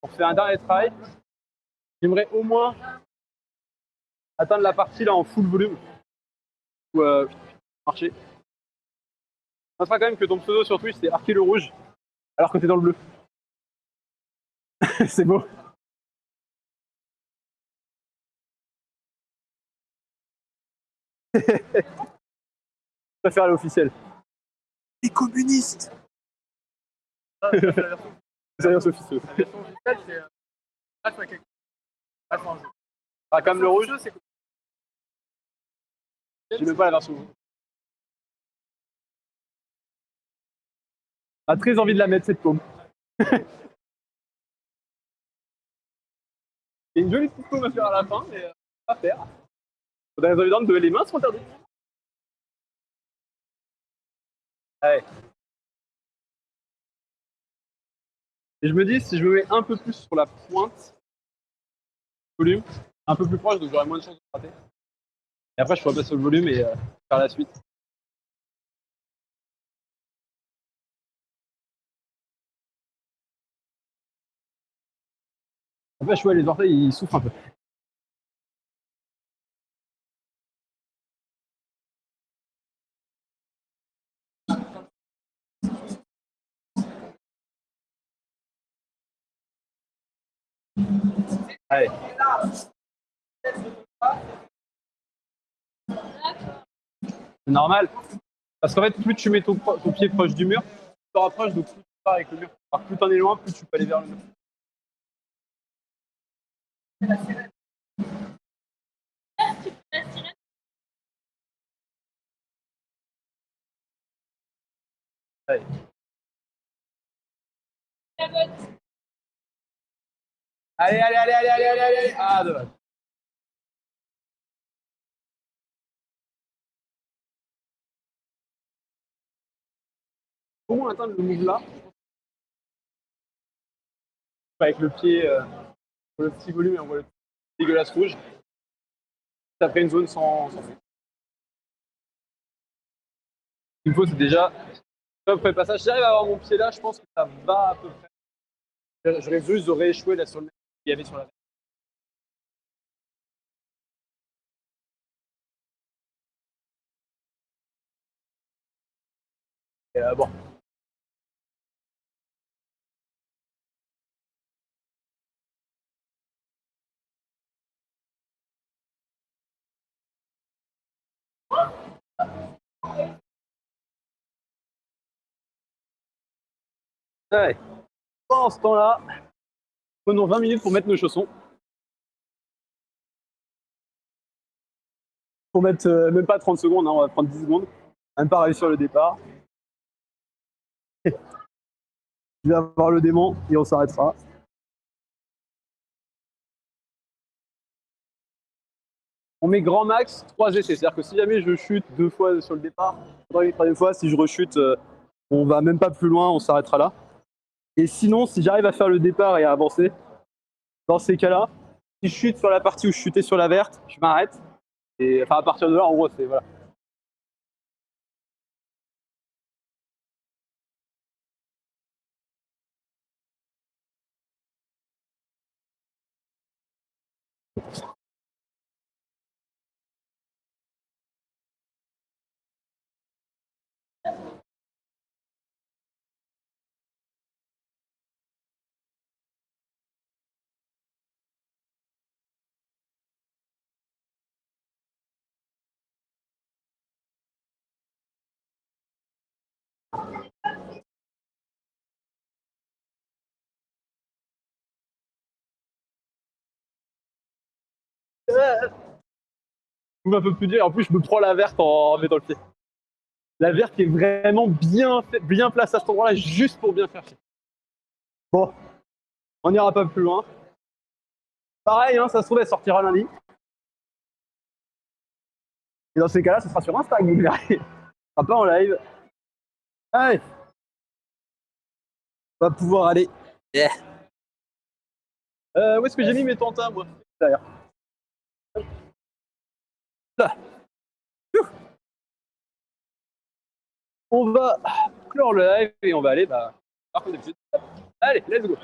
on fait un dernier travail. J'aimerais au moins atteindre la partie là en full volume. Ou marcher. On notera quand même que ton pseudo sur Twitch c'est Arky le rouge, alors que t'es dans le bleu. C'est beau. Je préfère aller officiel. Les communistes. Ah, c'est la version. C'est rien officieux. La version officielle, c'est. Bref, quelque chose. Bref, un jeu. Ah, comme le rouge, C'est j'ai même pas la version. Ah, très envie de la mettre cette paume. Il y a une jolie petite paume à faire à la fin, mais pas faire. Dans les évidentes, les mains sont interdites. Ouais. Et je me dis, si je me mets un peu plus sur la pointe, volume, un peu plus proche, donc j'aurai moins de chances de rater. Et après, je pourrais passer au volume et faire la suite. N'empêche, ouais, les orteils, ils souffrent un peu. Allez. C'est normal. Parce qu'en fait, plus tu mets ton pied proche du mur, plus tu te rapproches, donc plus tu pars avec le mur. Alors, plus t'en es loin, plus tu peux aller vers le mur. Allez. Allez, allez, allez, allez, allez, allez, allez. Ah, dommage. Comment atteindre le move là? Avec le pied, pour le petit volume et on voit le petit dégueulasse rouge. Après une zone sans fond. Ce qu'il me faut, c'est déjà, après le passage, si j'arrive à avoir mon pied là, je pense que ça va à peu près. J'aurais juste de rééchouer là sur le mec qu'il y avait sur la. Et bon. Ouais. Pendant ce temps-là, prenons 20 minutes pour mettre nos chaussons. Pour mettre même pas 30 secondes, hein, on va prendre 10 secondes. Même pas réussir le départ. Je vais avoir le démon et on s'arrêtera. On met grand max 3 essais. C'est-à-dire que si jamais je chute 2 fois sur le départ, il faudra une troisième fois. Si je rechute, on va même pas plus loin, on s'arrêtera là. Et sinon, si j'arrive à faire le départ et à avancer, dans ces cas-là, si je chute sur la partie où je chutais sur la verte, je m'arrête. Et enfin, à partir de là, en gros, c'est voilà. Je un peu plus dur. En plus, je me prends la verte en mettant le pied. La verte qui est vraiment bien placée à cet endroit-là, juste pour bien faire chier. Bon, on n'ira pas plus loin. Pareil, hein, ça se trouve, elle sortira lundi. Et dans ces cas-là, ce sera sur Insta que vous verrez. Ce sera pas en live. Allez, on va pouvoir aller. Yeah. Où est-ce que j'ai mis mes tentins, moi? Derrière. Là. On va clore le live et on va aller par contre d'habitude. Allez, let's go.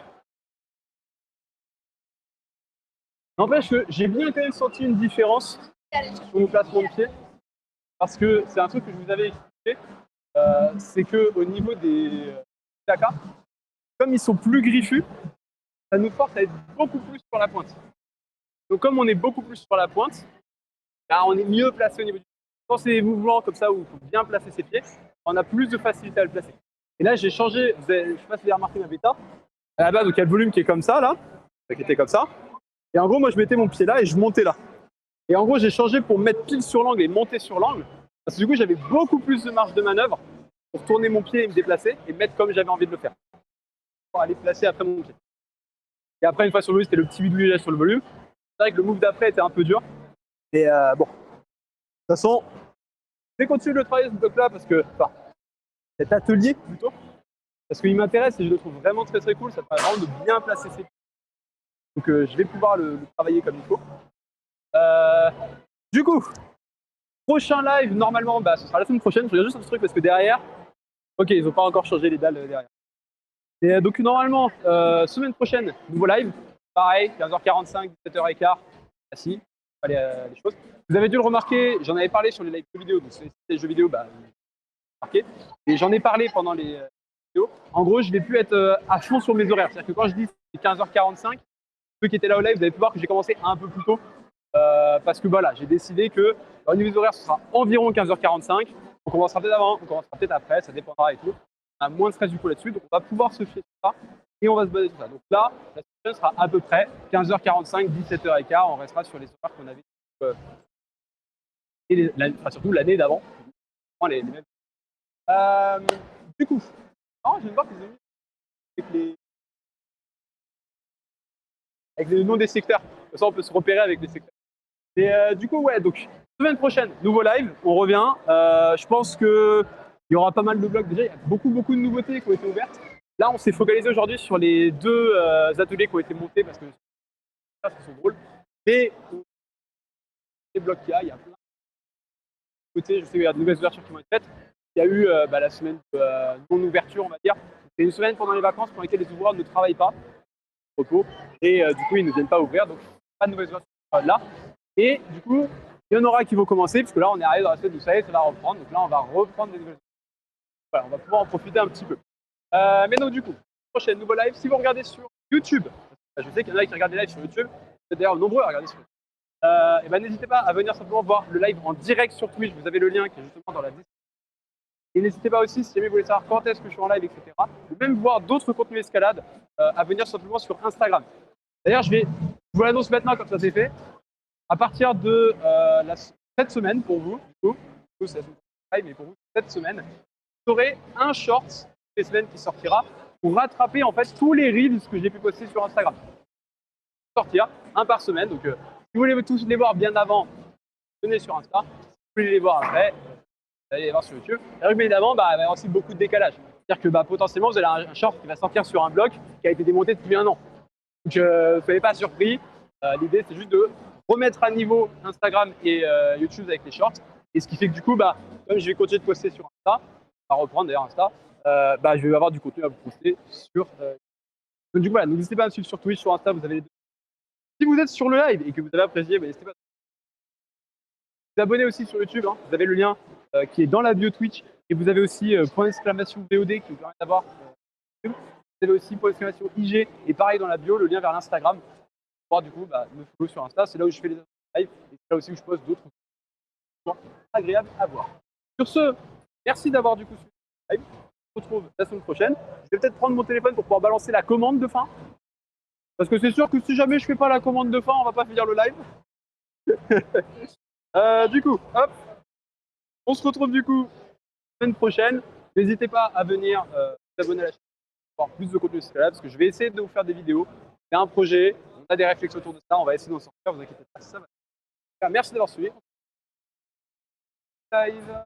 N'empêche que j'ai bien quand même senti une différence sur mon placement de pied. Parce que c'est un truc que je vous avais expliqué. C'est qu'au niveau des Taka, comme ils sont plus griffus, ça nous force à être beaucoup plus sur la pointe. Donc comme on est beaucoup plus sur la pointe, là, on est mieux placé au niveau du pied. Quand c'est des mouvements comme ça où il faut bien placer ses pieds, on a plus de facilité à le placer. Et là, j'ai changé, je ne sais pas si vous avez remarqué ma bêta, à la base, donc il y a le volume qui est comme ça, là, qui était comme ça. Et en gros, moi, je mettais mon pied là et je montais là. Et en gros, j'ai changé pour mettre pile sur l'angle et monter sur l'angle. Parce que du coup, j'avais beaucoup plus de marge de manœuvre pour tourner mon pied et me déplacer et mettre comme j'avais envie de le faire. Pour aller placer après mon pied. Et après, une fois sur le volume, c'était le petit bidouillage sur le volume. C'est vrai que le move d'après était un peu dur. Et bon. De toute façon, je vais continuer de le travailler ce bloc-là parce que. Enfin, cet atelier plutôt. Parce qu'il m'intéresse et je le trouve vraiment très très cool. Ça permet vraiment de bien placer ses pieds. Donc je vais pouvoir le travailler comme il faut. Du coup, prochain live, normalement, ce sera la semaine prochaine. Je regarde juste un truc parce que derrière, ok, ils n'ont pas encore changé les dalles derrière. Et donc normalement, semaine prochaine, nouveau live. pareil, 15h45, 17h15, assis, pas les choses. Vous avez dû le remarquer, j'en avais parlé sur les lives jeux vidéo, donc si c'est les jeux vidéo, bah, remarqué. Et j'en ai parlé pendant les vidéos. En gros, je vais plus être à fond sur mes horaires. C'est-à-dire que quand je dis c'est 15h45, ceux qui étaient là au live, vous avez pu voir que j'ai commencé un peu plus tôt. Parce que voilà, j'ai décidé que au niveau des horaires, ce sera environ 15h45. On commencera peut-être avant, on commencera peut-être après, ça dépendra et tout. On a moins de stress du coup là-dessus, donc on va pouvoir se fier sur ça et on va se baser sur ça. Donc là, la semaine sera à peu près 15h45, 17h15. On restera sur les horaires qu'on avait et surtout l'année d'avant. Les mêmes. Du coup, je viens de voir qu'ils ont mis avec les noms des secteurs. Comme ça, on peut se repérer avec les secteurs. Et du coup, ouais, donc semaine prochaine, nouveau live, on revient. Je pense qu'il y aura pas mal de blogs. Déjà, il y a beaucoup de nouveautés qui ont été ouvertes. Là, on s'est focalisé aujourd'hui sur les deux ateliers qui ont été montés parce que ça, sont drôles. Mais les blogs qu'il y a plein de côtés. Je sais qu'il y a de nouvelles ouvertures qui vont être faites. Il y a eu la semaine de non-ouverture, on va dire. C'est une semaine pendant les vacances pour laquelle les ouvreurs ne travaillent pas, repos, et du coup, ils ne viennent pas ouvrir. Donc, pas de nouvelles ouvertures là. Et du coup, il y en aura qui vont commencer, parce que là, on est arrivé dans la semaine où ça y est, ça va reprendre. Donc là, on va reprendre des nouvelles. Voilà, on va pouvoir en profiter un petit peu. Mais donc, du coup, prochaine nouveau live. Si vous regardez sur YouTube, je sais qu'il y en a qui regardent les lives sur YouTube, c'est d'ailleurs nombreux à regarder sur YouTube. Et ben, n'hésitez pas à venir simplement voir le live en direct sur Twitch. Vous avez le lien qui est justement dans la description. Et n'hésitez pas aussi, si jamais vous voulez savoir quand est-ce que je suis en live, etc., ou même voir d'autres contenus escalade, à venir simplement sur Instagram. D'ailleurs, je vous l'annonce maintenant comme ça c'est fait. À partir de cette semaine, pour vous, du coup c'est la semaine, mais pour vous, cette semaine, vous aurez un short toutes les semaines qui sortira pour rattraper en fait tous les reels que j'ai pu poster sur Instagram. Sortir un par semaine. Donc, si vous voulez tous les voir bien avant, venez sur Insta. Si vous voulez les voir après, allez les voir sur YouTube. Et bien évidemment, il va y avoir aussi beaucoup de décalage. C'est-à-dire que potentiellement, vous avez un short qui va sortir sur un blog qui a été démonté depuis un an. Donc, ne soyez pas surpris. L'idée, c'est juste de remettre à niveau Instagram et YouTube avec les shorts. Et ce qui fait que du coup, comme je vais continuer de poster sur Insta, on va reprendre d'ailleurs Insta, je vais avoir du contenu à vous poster sur. Donc du coup, voilà, n'hésitez pas à me suivre sur Twitch, sur Insta, vous avez les deux. Si vous êtes sur le live et que vous avez apprécié, n'hésitez pas à vous abonner aussi sur YouTube. Hein. Vous avez le lien qui est dans la bio Twitch. Et vous avez aussi point d'exclamation VOD qui vous permet d'avoir YouTube. Vous avez aussi point d'exclamation IG. Et pareil dans la bio, le lien vers l'Instagram. Pour pouvoir du coup me follow sur Insta. C'est là où je fais les lives. Et c'est là aussi où je poste d'autres agréables à voir. Sur ce, merci d'avoir du coup suivi le live. On se retrouve la semaine prochaine. Je vais peut-être prendre mon téléphone pour pouvoir balancer la commande de fin. Parce que c'est sûr que si jamais je fais pas la commande de fin, on va pas finir le live. Du coup, hop, on se retrouve du coup la semaine prochaine. N'hésitez pas à venir vous abonner à la chaîne pour avoir plus de contenu escalade parce que je vais essayer de vous faire des vidéos. C'est un projet, on a des réflexions autour de ça, on va essayer d'en sortir, vous inquiétez pas, ça va. Merci d'avoir suivi. Live.